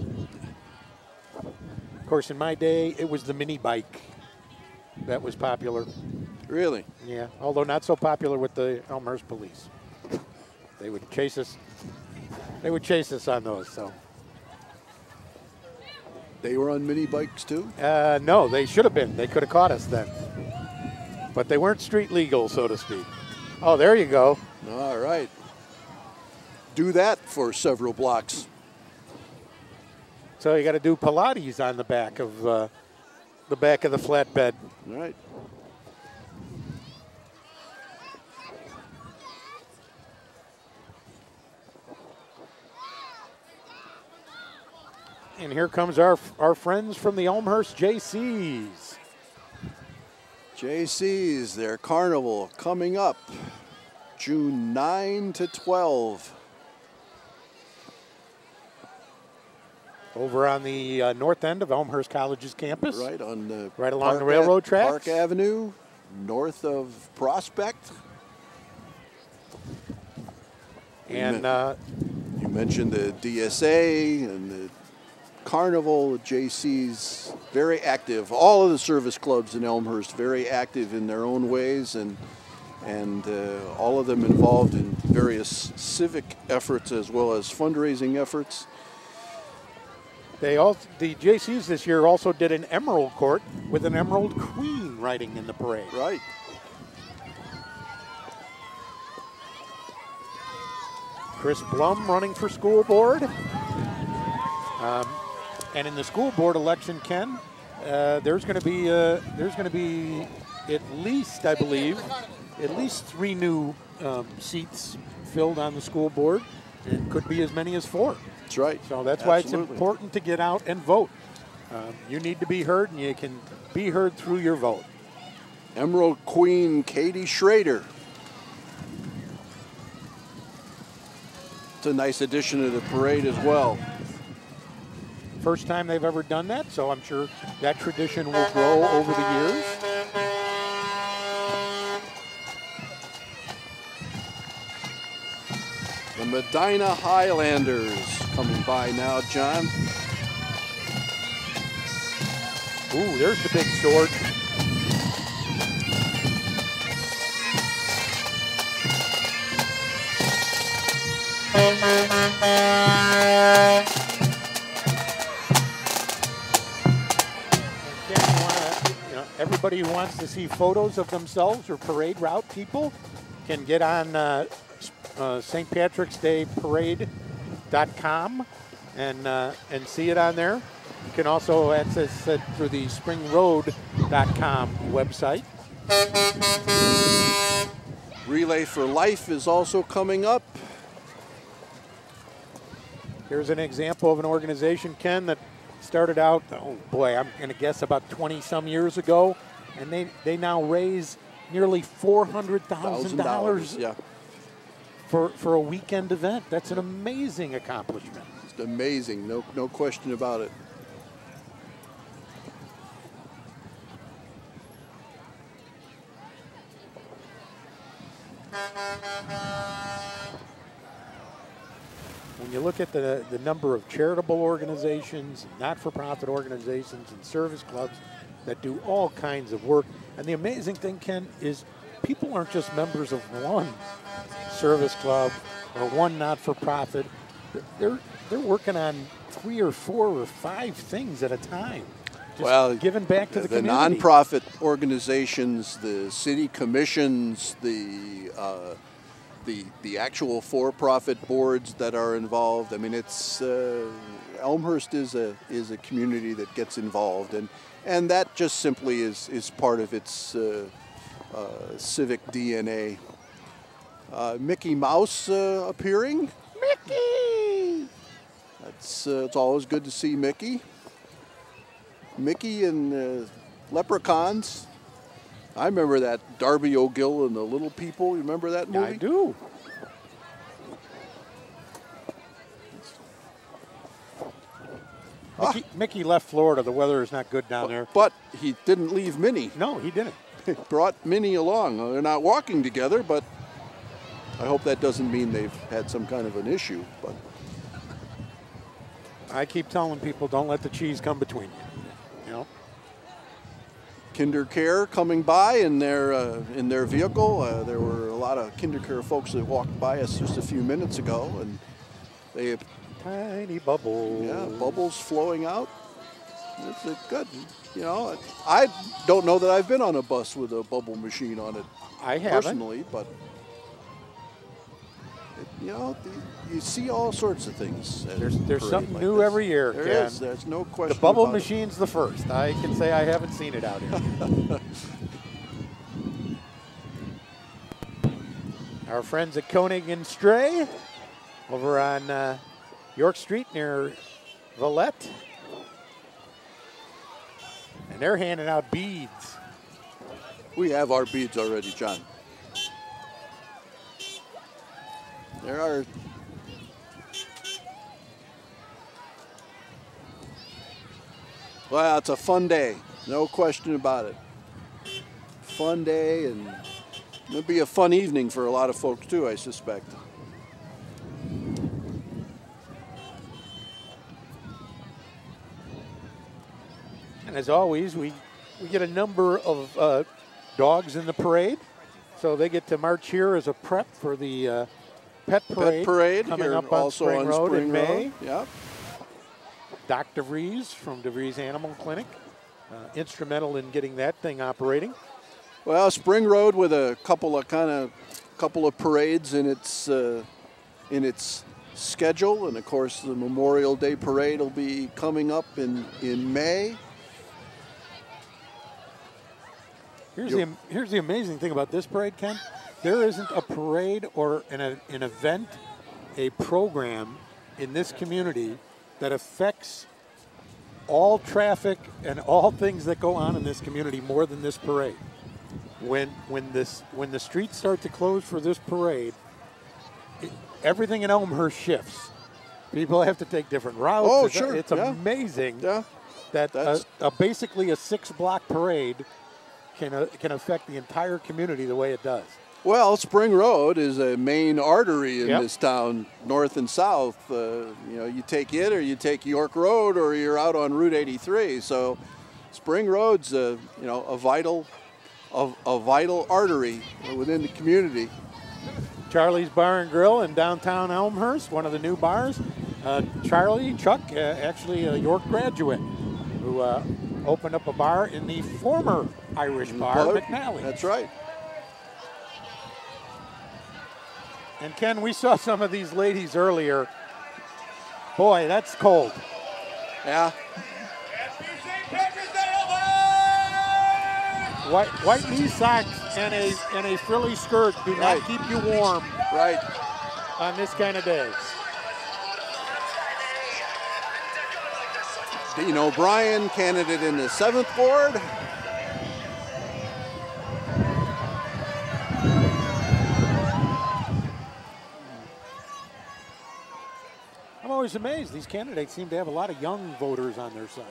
Of course, in my day, it was the mini bike that was popular. Really? Yeah, although not so popular with the Elmhurst police. They would chase us. They would chase us on those. So. They were on mini bikes too? No, they should have been. They could have caught us then. But they weren't street legal, so to speak. Oh, there you go. All right. Do that for several blocks. So you got to do Pilates on the back of the flatbed. All right. And here comes our friends from the Elmhurst JCs. JC's, their carnival coming up June 9 to 12. Over on the north end of Elmhurst College's campus. Right on the right along the railroad tracks. Park Avenue, north of Prospect. And you mentioned the DSA and the Carnival. JC's very active. All of the service clubs in Elmhurst very active in their own ways, and all of them involved in various civic efforts as well as fundraising efforts. The JCs this year also did an Emerald Court with an Emerald Queen riding in the parade. Right. Chris Blum running for school board. And in the school board election, Ken, there's going to be at least, I believe, at least 3 new seats filled on the school board. It could be as many as 4. That's right. So that's why it's important to get out and vote. You need to be heard, and you can be heard through your vote. Emerald Queen Katie Schrader. It's a nice addition to the parade as well. First time they've ever done that, so I'm sure that tradition will grow over the years. The Medina Highlanders coming by now, John. Ooh, there's the big sword. Everybody who wants to see photos of themselves or parade route people can get on St. Patrick's Day Parade.com and see it on there. You can also access it through the springroad.com website. Relay for Life is also coming up. Here's an example of an organization, Ken, that started out, oh boy, I'm going to guess about 20-some years ago, and they now raise nearly $400,000 yeah. for a weekend event. That's an amazing accomplishment. It's amazing, no question about it. When you look at the number of charitable organizations, not-for-profit organizations, and service clubs that do all kinds of work, and the amazing thing, Ken, is people aren't just members of one service club or one not-for-profit. They're working on 3 or 4 or 5 things at a time. Just giving back to the community. The nonprofit organizations, the city commissions, the actual for-profit boards that are involved. I mean, it's Elmhurst is a community that gets involved, and that just simply is part of its civic DNA. Mickey Mouse appearing. Mickey. It's always good to see Mickey. Mickey and Leprechauns. I remember that Darby O'Gill and the Little People. You remember that movie? I do. Mickey left Florida. The weather is not good down there. But he didn't leave Minnie. No, he didn't. He brought Minnie along. They're not walking together, but I hope that doesn't mean they've had some kind of an issue. But I keep telling people, don't let the cheese come between you. You know. Kinder Care coming by in their vehicle. There were a lot of Kinder Care folks that walked by us just a few minutes ago, and they tiny bubbles. Yeah, bubbles flowing out. It's good. You know, I don't know that I've been on a bus with a bubble machine on it. I haven't personally, but you know, you see all sorts of things. There's something new this every year. There is. There's no question. The bubble machine's the first. I can say I haven't seen it out here. Our friends at Koenig and Stray over on York Street near Villette. And they're handing out beads. We have our beads already, John. There are. Well, it's a fun day. No question about it. Fun day, and it'll be a fun evening for a lot of folks too, I suspect. And as always, we get a number of dogs in the parade. So they get to march here as a prep for the Pet Parade coming up on also Spring Road in May. Yep. Doc DeVries from DeVries Animal Clinic, instrumental in getting that thing operating. Well, Spring Road with a couple of parades in its schedule, and of course the Memorial Day Parade will be coming up in May. Here's the amazing thing about this parade, Ken. There isn't a parade or an event, a program in this community that affects all traffic and all things that go on in this community more than this parade. When the streets start to close for this parade, everything in Elmhurst shifts. People have to take different routes. Oh, sure. It's amazing that basically a 6-block parade can affect the entire community the way it does. Well, Spring Road is a main artery in this town, north and south. You take it, or you take York Road, or you're out on Route 83. So, Spring Road's a vital artery within the community. Charlie's Bar and Grill in downtown Elmhurst, one of the new bars. Chuck, actually a York graduate, who opened up a bar in the former Irish bar, McNally. That's right. And Ken, we saw some of these ladies earlier. Boy, that's cold. Yeah. White knee socks and a frilly skirt do not keep you warm. Right. On this kind of day. Dean O'Brien, candidate in the 7th ward. I'm always amazed. These candidates seem to have a lot of young voters on their side.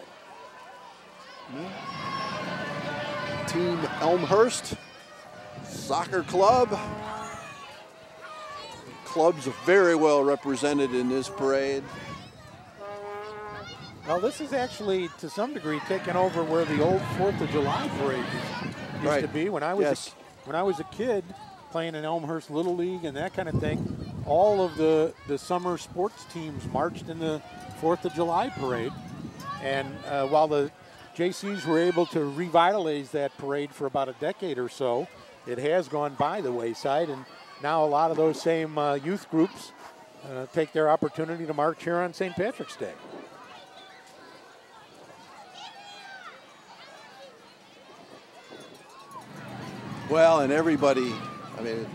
Team Elmhurst Soccer Club. Clubs are very well represented in this parade. Well, this is actually, to some degree, taken over where the old 4th of July parade used to be. When I was a kid playing in Elmhurst Little League and that kind of thing, all of the summer sports teams marched in the 4th of July parade. And while the JCs were able to revitalize that parade for about a decade or so, it has gone by the wayside. And now a lot of those same youth groups take their opportunity to march here on St. Patrick's Day. Well, and everybody, I mean,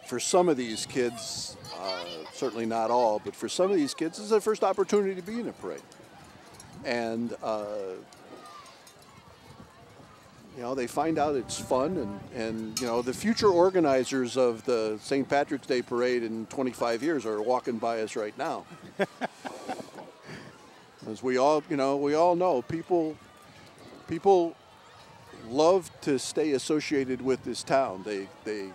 for some of these kids, certainly not all, but for some of these kids, this is their first opportunity to be in a parade. And, they find out it's fun, and the future organizers of the St. Patrick's Day Parade in 25 years are walking by us right now. As we all know, people love to stay associated with this town. They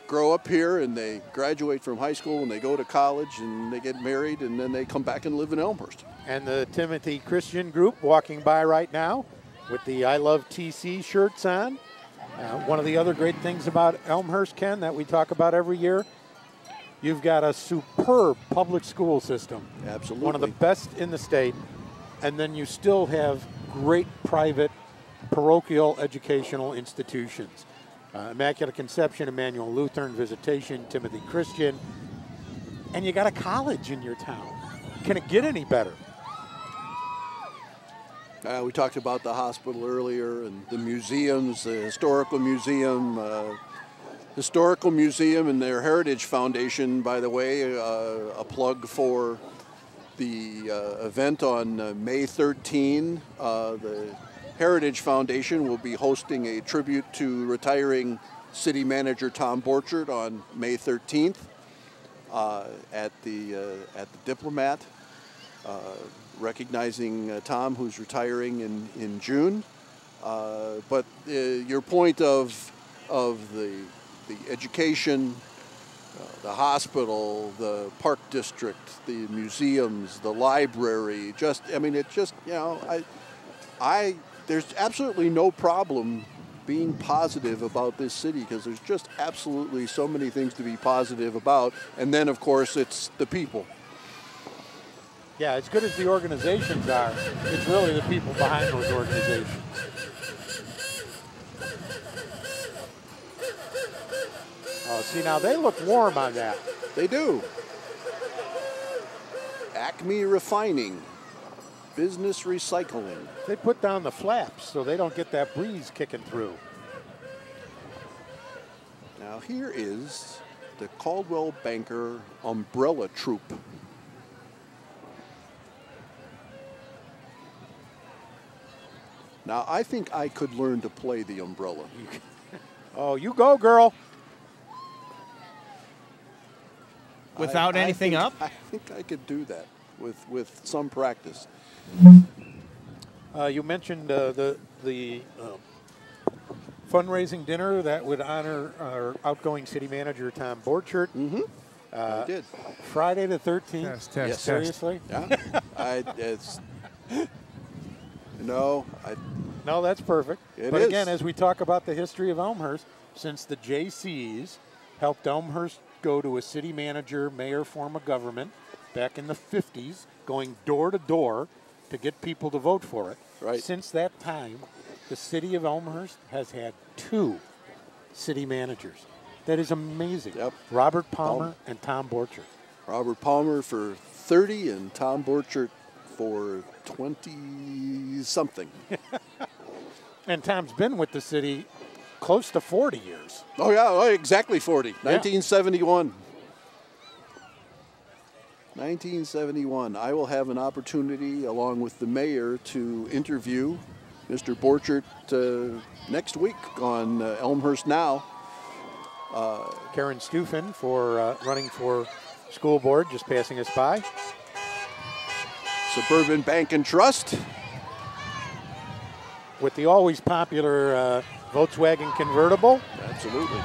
grow up here and they graduate from high school and they go to college and they get married and then they come back and live in Elmhurst. And the Timothy Christian group walking by right now with the I Love TC shirts on. One of the other great things about Elmhurst, Ken, that we talk about every year, you've got a superb public school system. Absolutely. One of the best in the state. And then you still have great private parochial educational institutions. Immaculate Conception, Emmanuel Lutheran, Visitation, Timothy Christian. And you got a college in your town. Can it get any better? We talked about the hospital earlier and the museums, the Historical Museum and their Heritage Foundation, by the way, a plug for the event on May 13. The Heritage Foundation will be hosting a tribute to retiring city manager Tom Borchert on May 13th at the Diplomat, recognizing Tom, who's retiring in June. But your point of the education, the hospital, the park district, the museums, the library, there's absolutely no problem being positive about this city because there's just absolutely so many things to be positive about. And then, of course, it's the people. Yeah, as good as the organizations are, it's really the people behind those organizations. Oh, see, now they look warm on that. They do. Acme Refining. Business recycling. They put down the flaps so they don't get that breeze kicking through. Now here is the Coldwell Banker Umbrella Troupe. Now I think I could learn to play the umbrella. Oh, you go, girl. without anything up? I think I could do that with some practice. You mentioned the fundraising dinner that would honor our outgoing city manager, Tom Borchert. Mm-hmm. I did. Friday the 13th. Test. Seriously? Yeah. No, that's perfect. But again, as we talk about the history of Elmhurst, since the JCs helped Elmhurst go to a city manager, mayor form of government back in the 50s, going door to door to get people to vote for it. Right. Since that time, the city of Elmhurst has had 2 city managers. That is amazing. Yep. Robert Palmer and Tom Borchert. Robert Palmer for 30 and Tom Borchert for 20-something. And Tom's been with the city close to 40 years. Oh, yeah, exactly 40. Yeah. 1971. 1971. I will have an opportunity, along with the mayor, to interview Mr. Borchert next week on Elmhurst Now. Karen Stufen for running for school board, just passing us by. Suburban Bank and Trust. With the always popular Volkswagen convertible. Absolutely.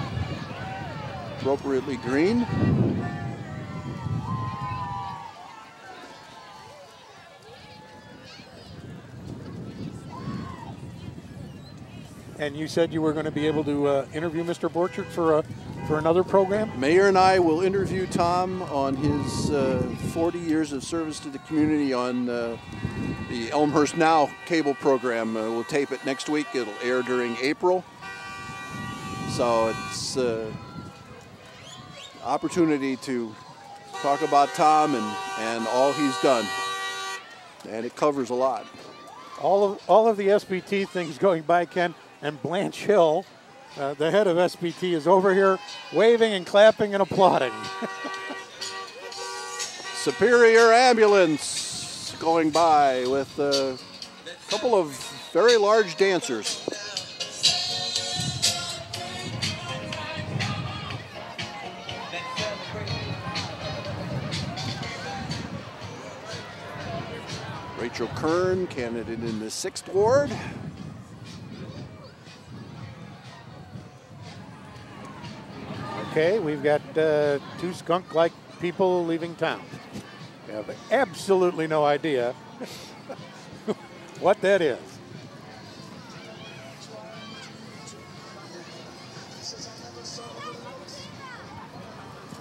Appropriately green. And you said you were going to be able to interview Mr. Borchert for another program? Mayor and I will interview Tom on his 40 years of service to the community on the Elmhurst Now cable program. We'll tape it next week. It'll air during April. So it's an opportunity to talk about Tom and all he's done. And it covers a lot. All of the SBT things going by, Ken. And Blanche Hill, the head of SBT, is over here waving and clapping and applauding. Superior Ambulance going by with a couple of very large dancers. Rachel Kern, candidate in the 6th Ward. Okay, we've got 2 skunk-like people leaving town. We have absolutely no idea what that is.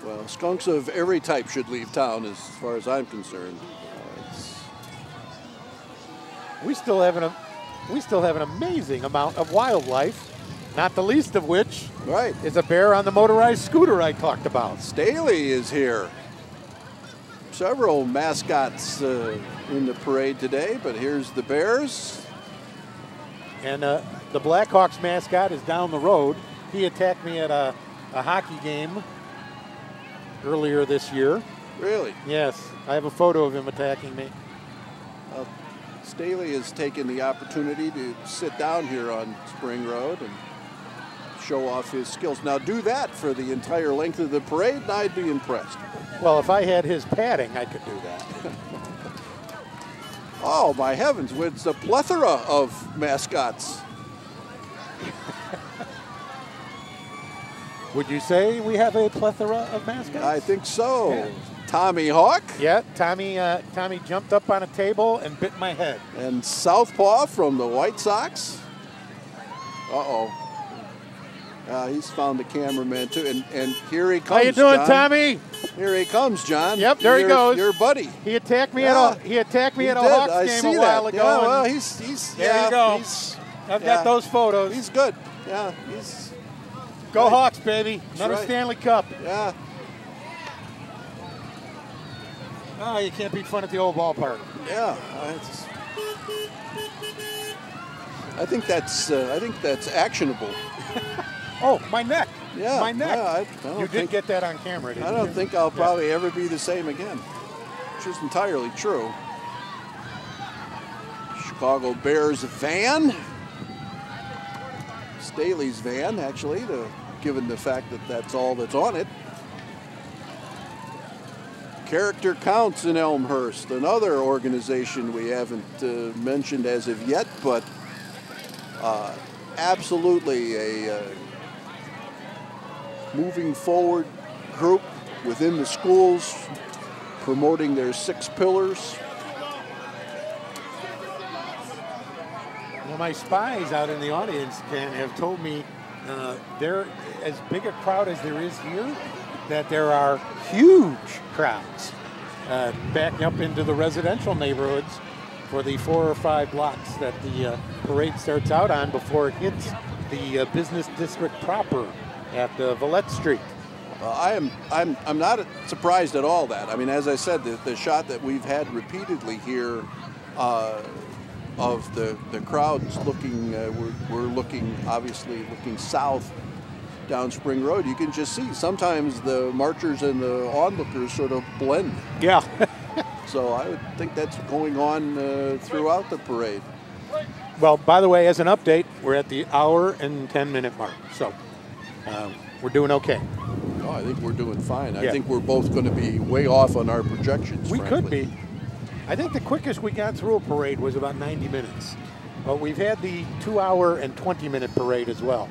Well, skunks of every type should leave town as far as I'm concerned. We still have an amazing amount of wildlife, not the least of which is a bear on the motorized scooter I talked about. Staley is here. Several mascots in the parade today, but here's the Bears. And the Blackhawks mascot is down the road. He attacked me at a hockey game earlier this year. Really? Yes, I have a photo of him attacking me. Staley has taken the opportunity to sit down here on Spring Road and show off his skills. Now do that for the entire length of the parade and I'd be impressed. Well, if I had his padding, I could do that. Oh, my heavens, it's a plethora of mascots. Would you say we have a plethora of mascots? I think so. Yeah. Tommy Hawk. Yeah, Tommy jumped up on a table and bit my head. And Southpaw from the White Sox. Uh-oh. He's found the cameraman, too. And here he comes, How you doing, John. Tommy? Here he comes, John. Yep, there he goes. Your buddy. He attacked me at a Hawks game a while ago. Yeah, well, he's there you go. I've got those photos. He's good. Yeah, he's... Go right. Hawks, baby. Another Stanley Cup. Yeah. Oh, you can't beat fun at the old ballpark. Yeah. I think that's actionable. Oh, my neck. Yeah. My neck. Yeah, you did get that on camera, didn't you? I don't think I'll probably ever be the same again, which is entirely true. Chicago Bears van. Staley's van, actually, given the fact that that's all that's on it. Character Counts in Elmhurst, another organization we haven't mentioned as of yet, but absolutely a moving forward group within the schools, promoting their 6 pillars. Well, my spies out in the audience have told me they're as big a crowd as there is here, that there are huge crowds backing up into the residential neighborhoods for the 4 or 5 blocks that the parade starts out on before it hits the business district proper at Vallette Street. I'm not surprised at all that. I mean, as I said, the shot that we've had repeatedly here of the crowds looking, we're looking, obviously looking south down Spring Road. You can just see sometimes the marchers and the onlookers sort of blend. Yeah. So I would think that's going on throughout the parade. Well, by the way, as an update, we're at the hour and 10-minute mark, so we're doing okay. Oh, I think we're doing fine. Yeah. I think we're both going to be way off on our projections. We frankly. could be. I think the quickest we got through a parade was about 90 minutes, but we've had the 2-hour and 20-minute parade as well.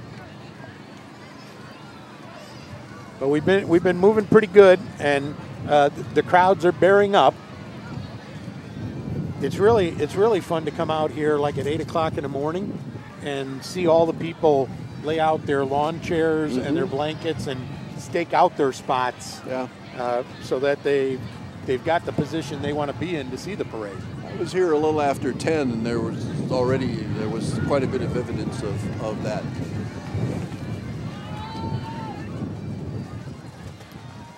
But we've been moving pretty good, and the crowds are bearing up. It's really fun to come out here like at 8 o'clock in the morning and see all the people lay out their lawn chairs and their blankets and stake out their spots. Yeah. So that they've got the position they want to be in to see the parade. I was here a little after 10, and there was quite a bit of evidence of that.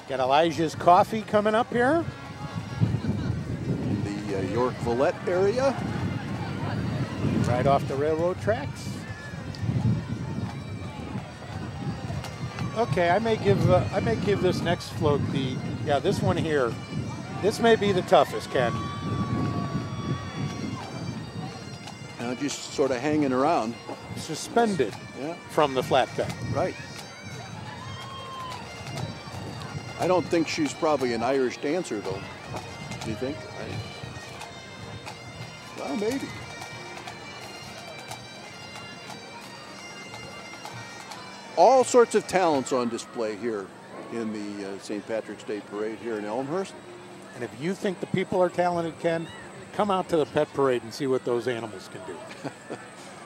Got Elijah's Coffee coming up here. In the York Vallette area. Right off the railroad tracks. Okay, I may give this next float this one here. This may be the toughest, Ken. Now just sort of hanging around. Suspended from the flatbed. Right. I don't think she's probably an Irish dancer, though. Do you think? Well, maybe. All sorts of talents on display here in the St. Patrick's Day Parade here in Elmhurst. And if you think the people are talented, Ken, come out to the pet parade and see what those animals can do.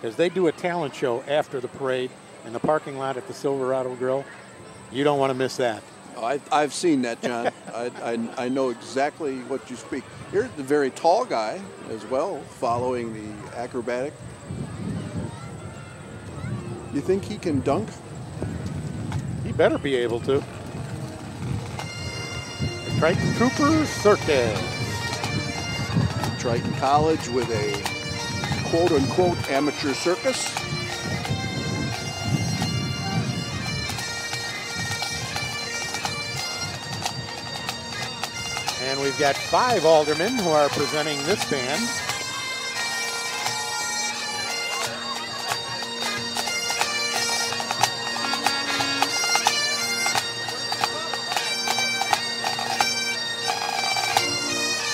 Because they do a talent show after the parade in the parking lot at the Silverado Grill. You don't want to miss that. I've seen that, John. I know exactly what you speak. Here's the very tall guy as well, following the acrobatic. You think he can dunk? He better be able to. The Triton Troopers Circus. Triton College with a quote-unquote amateur circus. And we've got 5 aldermen who are presenting this band.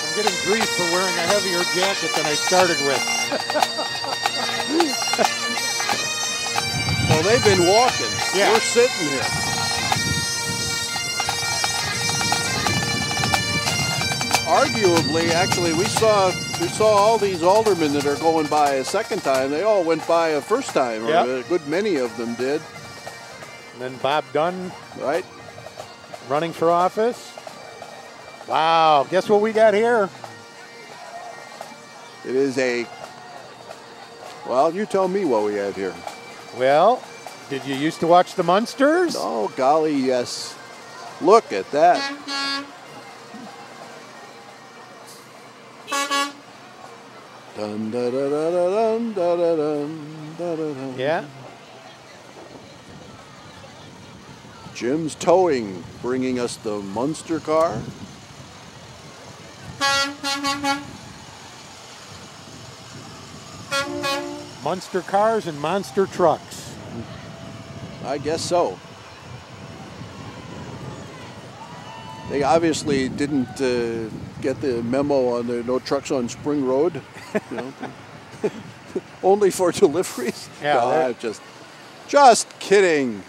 I'm getting grief for wearing a heavier jacket than I started with. Well, they've been walking. Yeah. We're sitting here. Arguably, actually, we saw all these aldermen that are going by a second time. They all went by a first time, or a good many of them did. And then Bob Dunn, right, running for office. Wow, guess what we got here? It is well, you tell me what we have here. Well, did you used to watch the Munsters? Oh, golly, yes. Look at that. Dun, da, da, da, da, dun, da, da, dun, da, da, dun. Yeah. Jim's Towing bringing us the Munster Car. Munster cars and monster trucks. I guess so. They obviously didn't get the memo on the no trucks on Spring Road. You know, only for deliveries. Yeah, just kidding.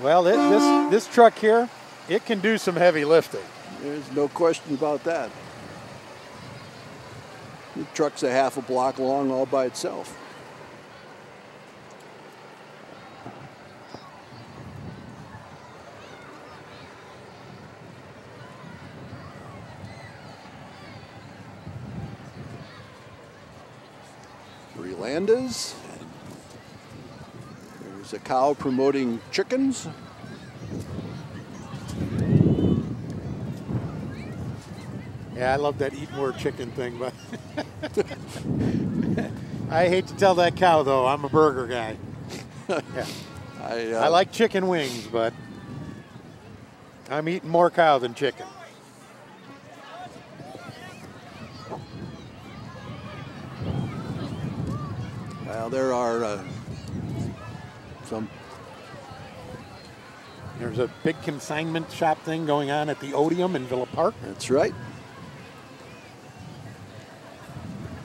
Well, this truck here, it can do some heavy lifting. There's no question about that. The truck's a half a block long all by itself. Landas. There's a cow promoting chickens. Yeah, I love that eat more chicken thing, but I hate to tell that cow though, I'm a burger guy. Yeah. I like chicken wings, but I'm eating more cow than chicken. Well, there are There's a big consignment shop thing going on at the Odeum in Villa Park. That's right.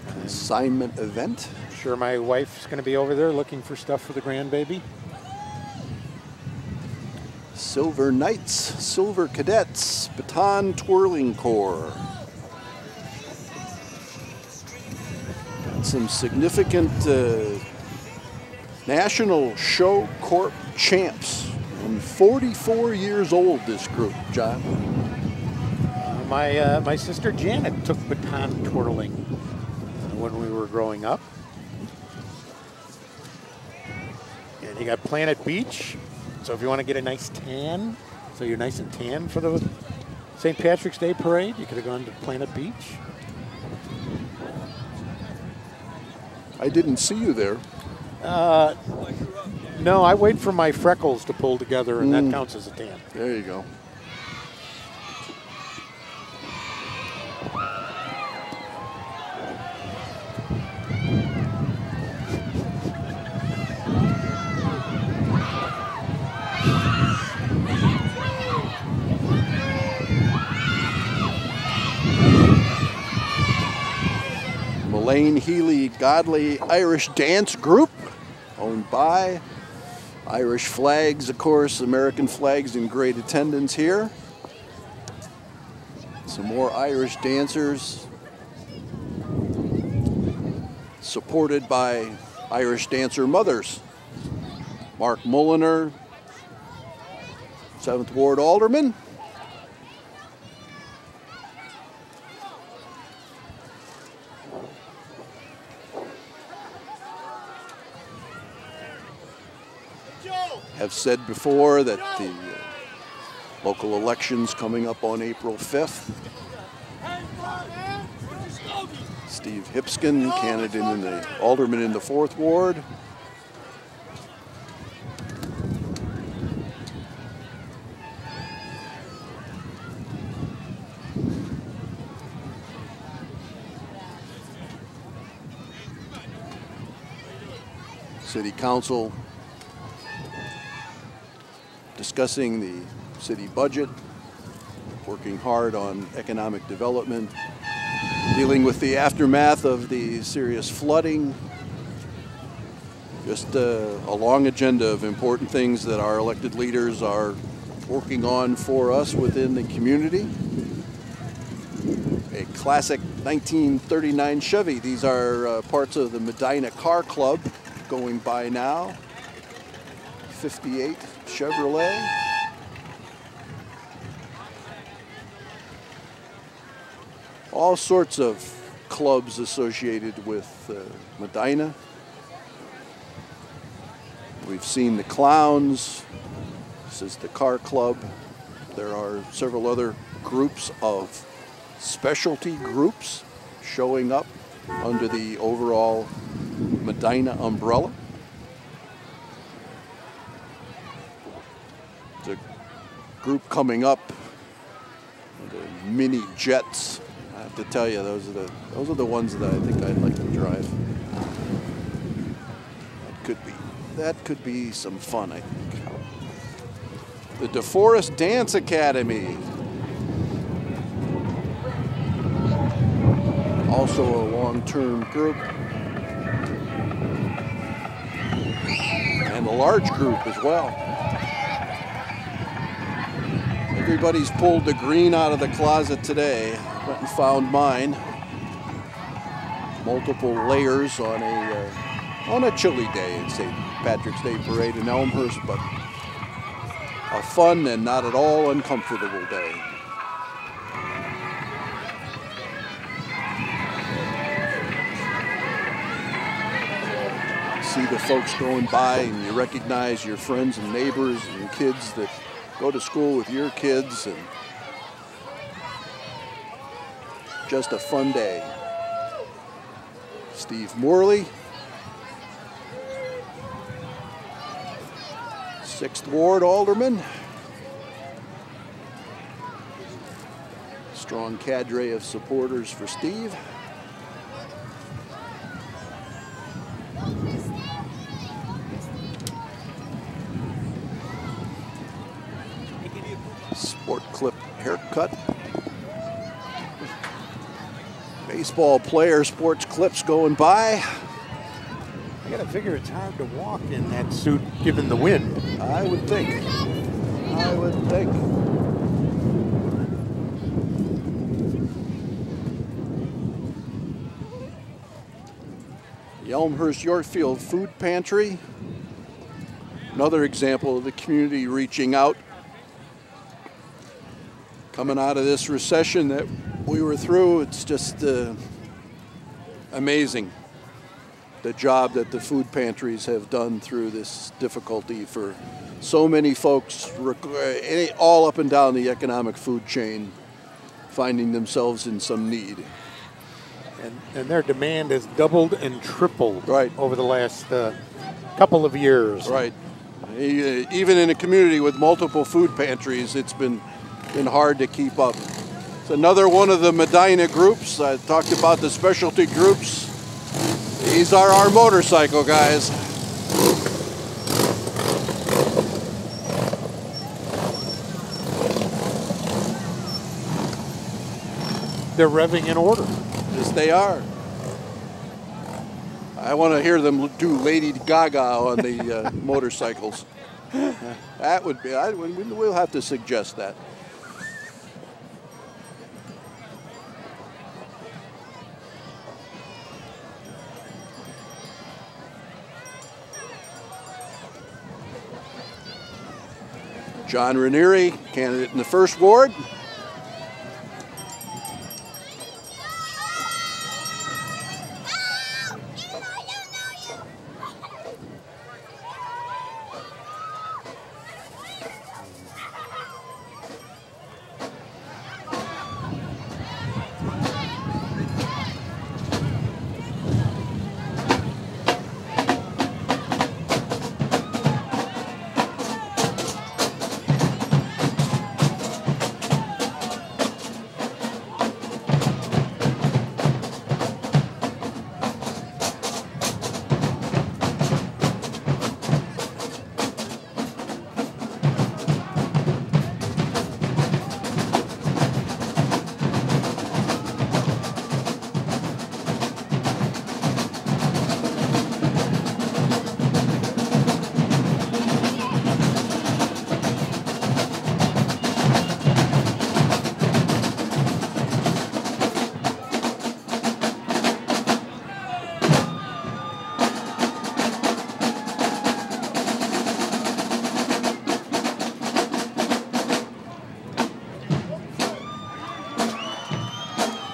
Consignment event. I'm sure my wife's going to be over there looking for stuff for the grandbaby. Silver Knights, Silver Cadets, Baton Twirling Corps. Got some significant National Show Corp champs. And 44 years old, this group, John. My sister Janet took baton twirling when we were growing up. And you got Planet Beach. So if you want to get a nice tan, so you're nice and tan for the St. Patrick's Day parade, you could have gone to Planet Beach. I didn't see you there. No, I wait for my freckles to pull together, and that counts as a tan. There you go. Lane Healy Godly Irish Dance Group, owned by Irish flags, of course, American flags in great attendance here. Some more Irish dancers, supported by Irish dancer mothers. Mark Mulliner, 7th Ward Alderman. Have said before that the local elections coming up on April 5th. Steve Hipskin, candidate in the alderman in the 4th Ward. City Council discussing the city budget, working hard on economic development, dealing with the aftermath of the serious flooding. Just a long agenda of important things that our elected leaders are working on for us within the community. A classic 1939 Chevy. These are parts of the Medina Car Club going by now. 58 Chevrolet. All sorts of clubs associated with Medina. We've seen the Clowns. This is the Car Club. There are several other groups of specialty groups showing up under the overall Medina umbrella. The group coming up, the Mini Jets. I have to tell you, those are the ones that I think I'd like to drive. That could be some fun, I think. the DeForest Dance Academy. Also a long-term group. And a large group as well. Everybody's pulled the green out of the closet today. Went and found mine. Multiple layers on a chilly day in St. Patrick's Day Parade in Elmhurst, but a fun and not at all uncomfortable day. See the folks going by and you recognize your friends and neighbors and your kids that go to school with your kids, and just a fun day. Steve Morley, 6th Ward Alderman. Strong cadre of supporters for Steve. Sport clip haircut. Baseball player sports clips going by. I gotta figure it's hard to walk in that suit given the wind. I would think. I would think. The Elmhurst Yorkfield Food Pantry. Another example of the community reaching out. Coming out of this recession that we were through, it's just amazing the job that the food pantries have done through this difficulty for so many folks all up and down the economic food chain finding themselves in some need. And their demand has doubled and tripled over the last couple of years. Right. Even in a community with multiple food pantries, it's been hard to keep up. It's another one of the Medina groups. I talked about the specialty groups. These are our motorcycle guys. They're revving in order. Yes, they are. I want to hear them do Lady Gaga on the motorcycles. That would be, we'll have to suggest that. John Ranieri, candidate in the 1st Ward.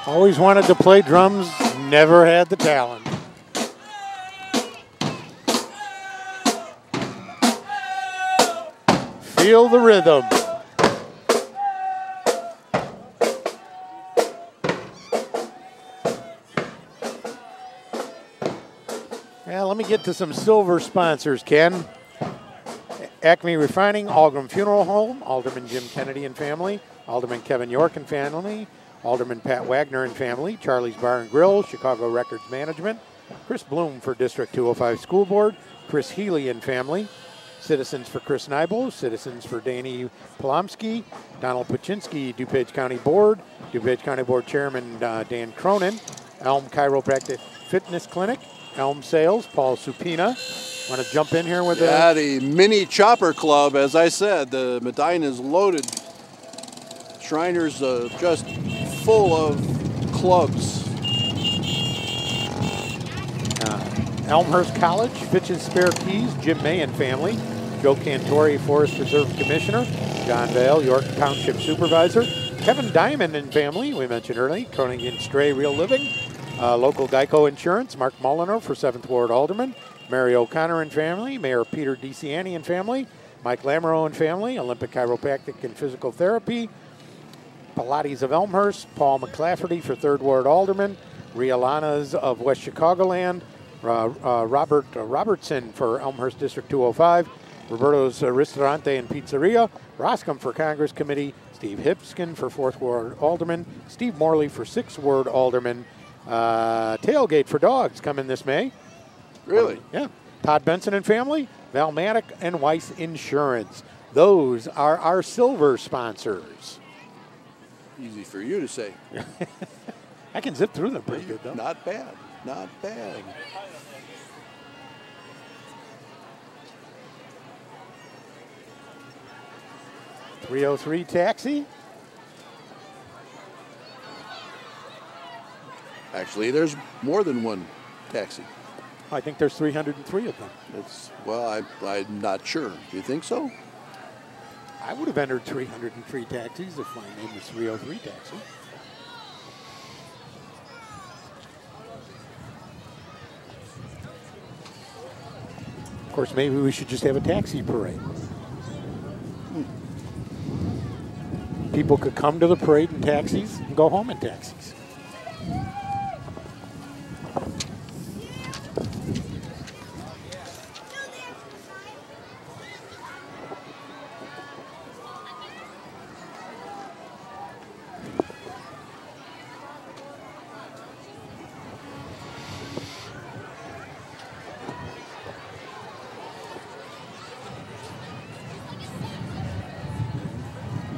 Always wanted to play drums, never had the talent. Feel the rhythm. Yeah, let me get to some silver sponsors, Ken. Acme Refining, Algram Funeral Home, Alderman Jim Kennedy and family, Alderman Kevin York and family, Alderman Pat Wagner and family, Charlie's Bar and Grill, Chicago Records Management, Chris Bloom for District 205 School Board, Chris Healy and family, Citizens for Chris Nybel, Citizens for Danny Polomsky, Donald Paczynski, DuPage County Board, DuPage County Board Chairman Dan Cronin, Elm Chiropractic Fitness Clinic, Elm Sales, Paul Supina. Want to jump in here with the Mini Chopper Club, as I said, the Medina is loaded. Shriners just full of clubs. Elmhurst College, Fitch's Spare Keys, Jim May and family, Joe Cantori, Forest Reserve Commissioner, John Vale, York Township Supervisor, Kevin Diamond and family, we mentioned earlier, Croningen Stray Real Living, local Geico Insurance, Mark Mulliner for 7th Ward Alderman, Mary O'Connor and family, Mayor Peter DeCiani and family, Mike Lamoureux and family, Olympic Chiropractic and Physical Therapy, Pilates of Elmhurst, Paul McClafferty for 3rd Ward Alderman, Rialanas of West Chicagoland, Robert Robertson for Elmhurst District 205, Roberto's Ristorante and Pizzeria, Roscom for Congress Committee, Steve Hipskin for 4th Ward Alderman, Steve Morley for 6th Ward Alderman, Tailgate for Dogs coming this May. Really? Yeah. Todd Benson and family, Valmatic and Weiss Insurance. Those are our silver sponsors. Easy for you to say. I can zip through them pretty good, though. Not bad. Not bad. .303 taxi. Actually, there's more than one taxi. I think there's 303 of them. Well, I'm not sure. Do you think so? I would have entered 303 taxis if my name was 303 taxi. Of course, maybe we should just have a taxi parade. People could come to the parade in taxis and go home in taxis.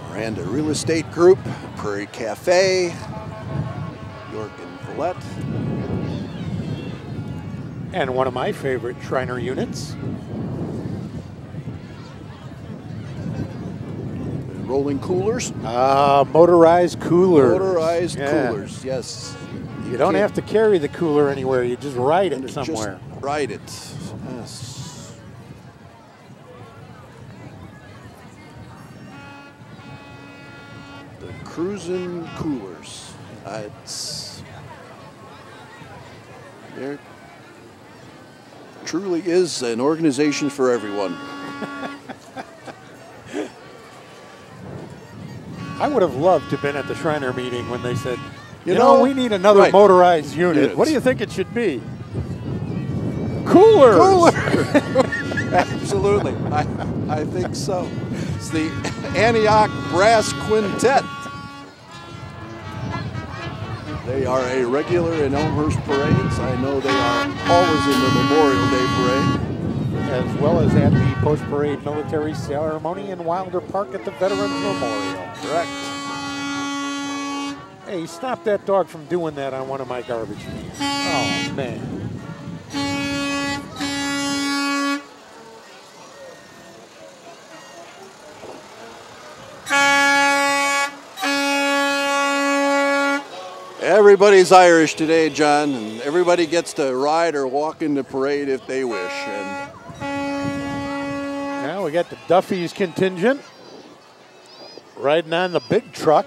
Miranda Real Estate Group, Prairie Cafe, York and Villette. And one of my favorite Shriner units. Rolling coolers. Motorized coolers. Motorized coolers, yes. You don't have to carry the cooler anywhere. You just ride it somewhere. Just ride it, yes. Cruisin' coolers. There truly is an organization for everyone. I would have loved to have been at the Shriner meeting when they said, you know, we need another motorized unit. What do you think it should be? Coolers. Absolutely. I think so. It's the Antioch Brass Quintet. They are a regular in Elmhurst parades. I know they are always in the Memorial Day parade. As well as at the post-parade military ceremony in Wilder Park at the Veterans Memorial. Correct. Hey, stop that dog from doing that on one of my garbage cans. Oh, man. Everybody's Irish today, John, and everybody gets to ride or walk in the parade if they wish. And now we got the Duffy's contingent riding on the big truck.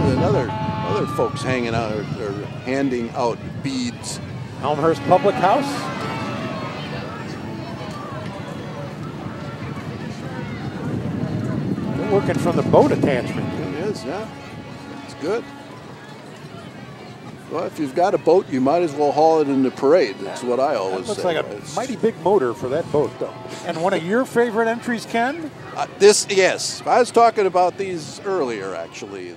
Other folks hanging out or handing out beads. Elmhurst Public House. Working from the boat attachment. It is, yeah. It's good. Well, if you've got a boat, you might as well haul it in the parade. That's what I always say. Looks like a mighty big motor for that boat, though. And one of your favorite entries, Ken? Yes. I was talking about these earlier, actually.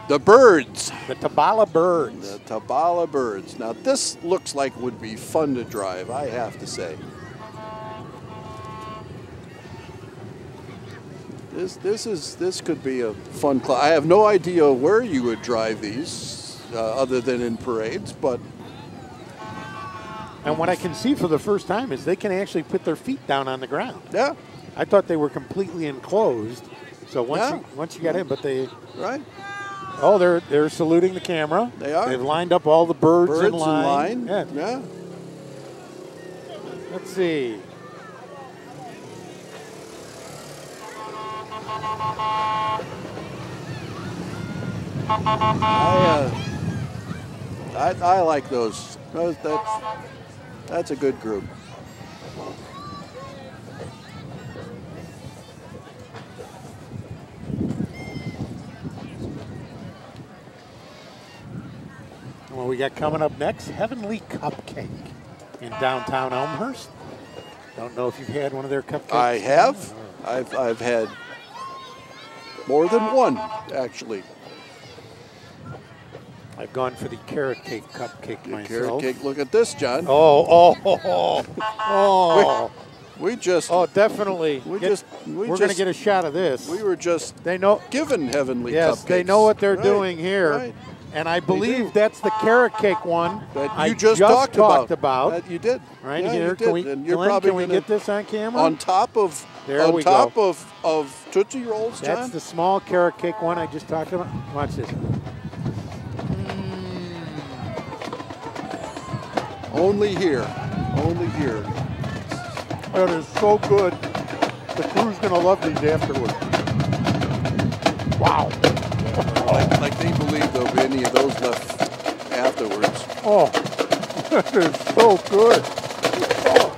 The Birds. The Habala Birds. The Habala Birds. Now this looks like would be fun to drive, I have to say. This could be a fun class. I have no idea where you would drive these other than in parades, but. And what I can see for the first time is they can actually put their feet down on the ground. Yeah. I thought they were completely enclosed. So once you get in, but they. Right. Oh, they're saluting the camera. They are. They've lined up all the birds in line. Yeah. Let's see. I like those. That's a good group. Well, we got coming up next, Heavenly Cupcake in downtown Elmhurst. Don't know if you've had one of their cupcakes. I have. I've had more than one, actually. I've gone for the carrot cake cupcake myself. Carrot cake. Look at this, John. Oh. We just. Oh, definitely. We're going to get a shot of this. We were just. They know. Given Heavenly Yes, Cupcakes. they know what they're doing here. Right. And I believe that's the carrot cake one that you just talked about. That you did. Right yeah, here. Can we get this on camera? On top of of Tootsie Rolls, John? That's the small carrot cake one I just talked about. Watch this. Only here. Only here. That is so good. The crew's going to love these afterwards. Wow. Like they believe there'll be any of those left afterwards. Oh, that is so good. Oh.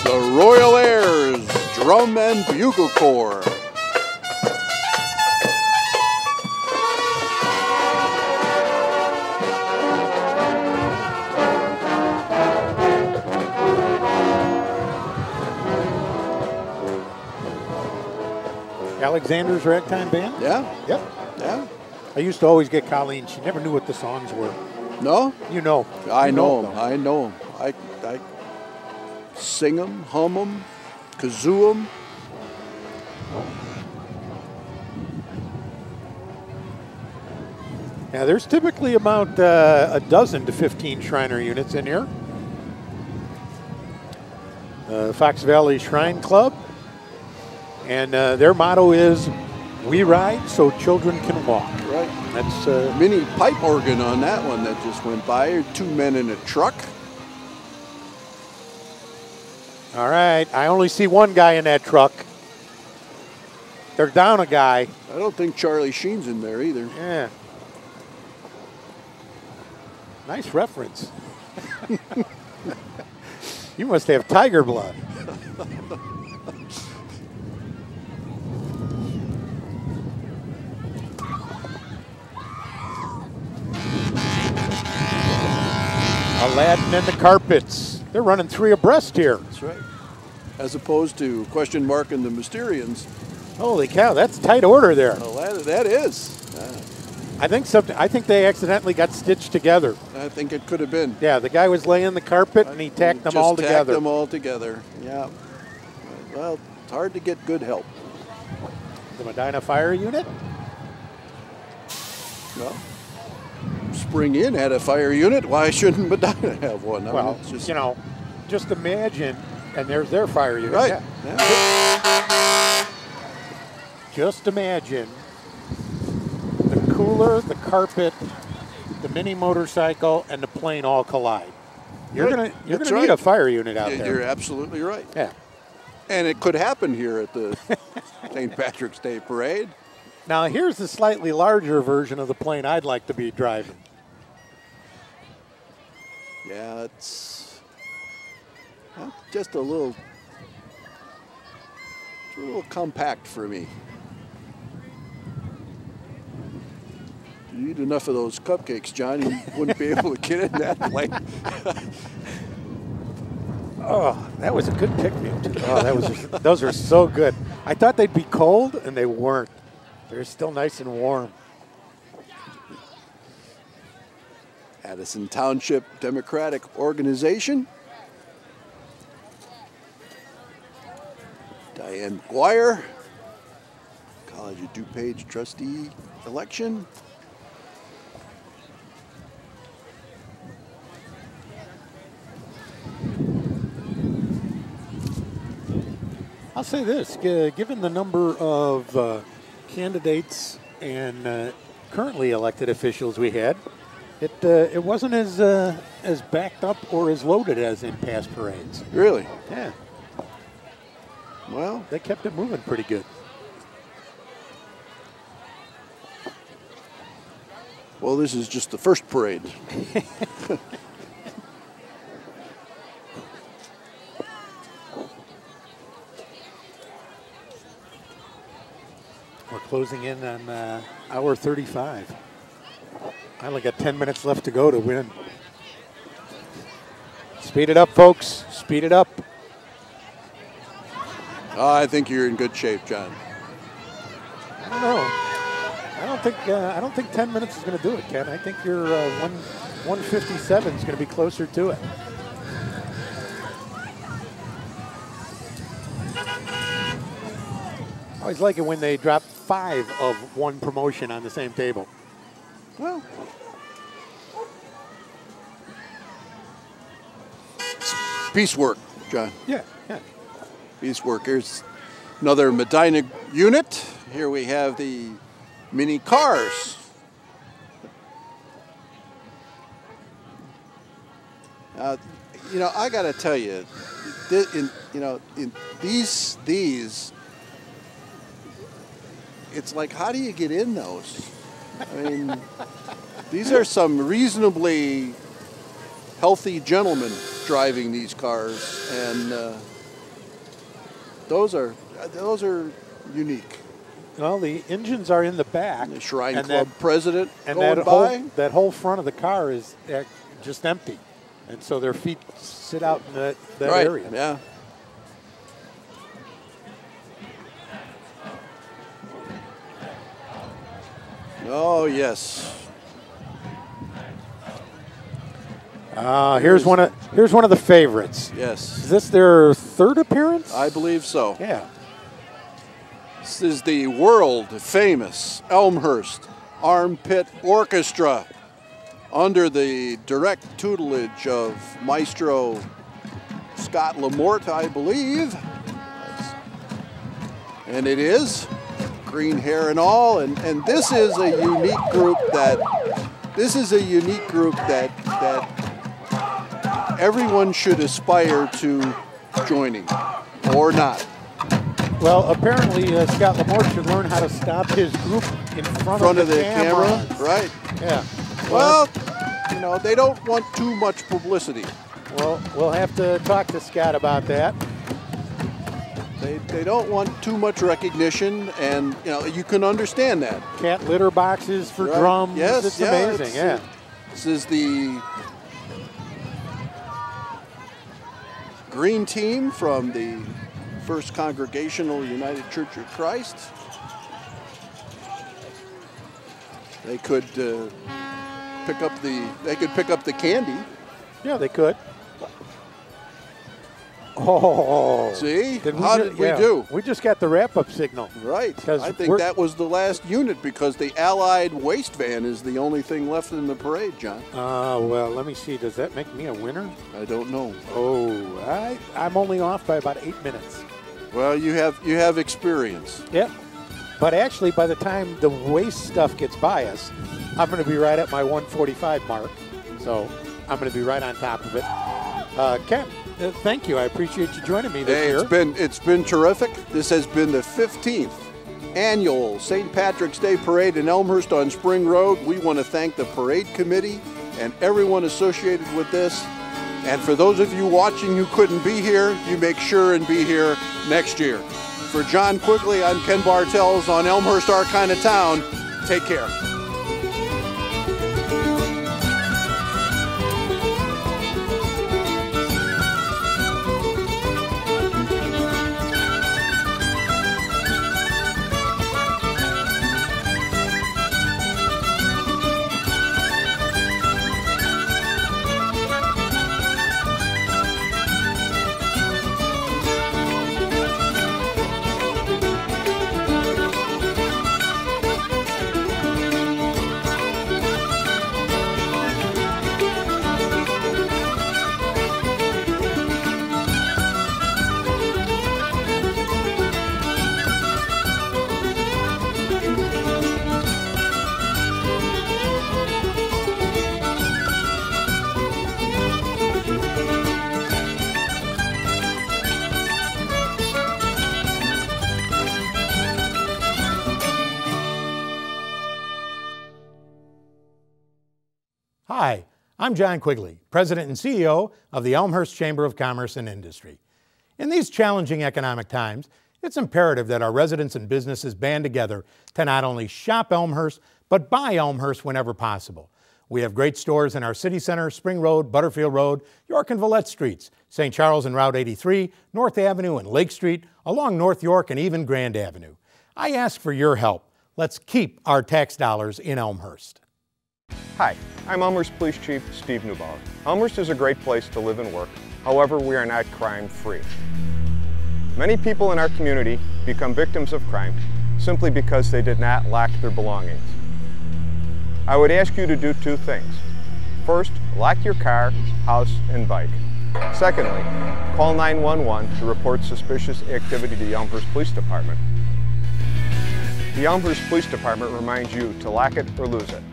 The Royal Airs Drum and Bugle Corps. Alexander's Ragtime Band? Yeah. Yep. Yeah. I used to always get Colleen. She never knew what the songs were. No? You know. I know them. I know them. I sing them, hum them, kazoo them. Now, there's typically about a dozen to 15 Shriner units in here. Fox Valley Shrine Club. And their motto is, "We ride so children can walk." Right. That's mini pipe organ on that one that just went by. 2 men in a truck. All right. I only see one guy in that truck. They're down a guy. I don't think Charlie Sheen's in there either. Yeah. Nice reference. You must have tiger blood. Aladdin and the Carpets. They're running 3 abreast here. That's right. As opposed to Question Mark and the Mysterians. Holy cow, that's tight order there. Well, that is. I think they accidentally got stitched together. I think it could have been. Yeah, the guy was laying the carpet and he tacked them all together. Tacked them all together. Yeah. Well, it's hard to get good help. The Medina Fire Unit? Well, Spring Inn had a fire unit. Why shouldn't Medina have one? Well, just, just imagine, and there's their fire unit. Right. Yeah. Just imagine the cooler, the carpet, the mini motorcycle, and the plane all collide. You're gonna need a fire unit out there. You're absolutely right. Yeah. And it could happen here at the St. Patrick's Day Parade. Now, here's the slightly larger version of the plane I'd like to be driving. Yeah, it's just a little compact for me. You eat enough of those cupcakes, John, you wouldn't be able to get in that plane. Oh, that was a good picnic. Oh, those are so good. I thought they'd be cold, and they weren't. They're still nice and warm. Addison Township Democratic Organization. Diane McGuire, College of DuPage trustee election. I'll say this, given the number of candidates and currently elected officials we had, it wasn't as backed up or as loaded as in past parades. Really? Yeah. Well, they kept it moving pretty good. Well, this is just the first parade. We're closing in on hour 35. I only got 10 minutes left to go to win. Speed it up, folks. Speed it up. I think you're in good shape, John. I don't know. I don't think 10 minutes is going to do it, Ken. I think your 157 is going to be closer to it. I always like it when they drop 5 of one promotion on the same table. Well, piecework, John. Yeah, yeah. Piecework. Here's another Medina unit. Here we have the mini cars. You know, I got to tell you, in these, it's like, how do you get in those? I mean, these are some reasonably healthy gentlemen driving these cars, and those are unique. Well, the engines are in the back. The Shrine Club president going by. That whole front of the car is just empty, and so their feet sit out in that right, area. Yeah. Oh yes. Here's one of the favorites. Yes. Is this their 3rd appearance? I believe so. Yeah. This is the world famous Elmhurst Armpit Orchestra under the direct tutelage of Maestro Scott Lamort, I believe. And it is. Green hair and all, and this is a unique group that everyone should aspire to joining, or not. Well, apparently Scott Lamort should learn how to stop his group in front of the camera. Right? Yeah. Well, you know, they don't want too much publicity. Well, we'll have to talk to Scott about that. They don't want too much recognition, and you know, you can understand that. Cat litter boxes for drums. Yes, it's amazing. Yeah. This is the green team from the First Congregational United Church of Christ. They could pick up the candy. Yeah, they could. Oh, see? How did we do? We just got the wrap-up signal. Right. I think that was the last unit because the Allied waste van is the only thing left in the parade, John. Well, let me see. Does that make me a winner? I don't know. Oh, I'm only off by about 8 minutes. Well, you have experience. Yep. But actually, by the time the waste stuff gets by us, I'm going to be right at my 145 mark. So I'm going to be right on top of it. Ken. Thank you. I appreciate you joining me this year. It's been terrific. This has been the 15th annual St. Patrick's Day Parade in Elmhurst on Spring Road. We want to thank the parade committee and everyone associated with this. And for those of you watching who couldn't be here, you make sure and be here next year. For John Quigley, I'm Ken Bartels on Elmhurst, our kind of town. Take care. Hi, I'm John Quigley, President and CEO of the Elmhurst Chamber of Commerce and Industry. In these challenging economic times, it's imperative that our residents and businesses band together to not only shop Elmhurst, but buy Elmhurst whenever possible. We have great stores in our city center, Spring Road, Butterfield Road, York and Villette Streets, St. Charles and Route 83, North Avenue and Lake Street, along North York and even Grand Avenue. I ask for your help. Let's keep our tax dollars in Elmhurst. Hi, I'm Elmhurst Police Chief Steve Neubauer. Elmhurst is a great place to live and work. However, we are not crime-free. Many people in our community become victims of crime simply because they did not lock their belongings. I would ask you to do two things. First, lock your car, house, and bike. Secondly, call 911 to report suspicious activity to the Elmhurst Police Department. The Elmhurst Police Department reminds you to lock it or lose it.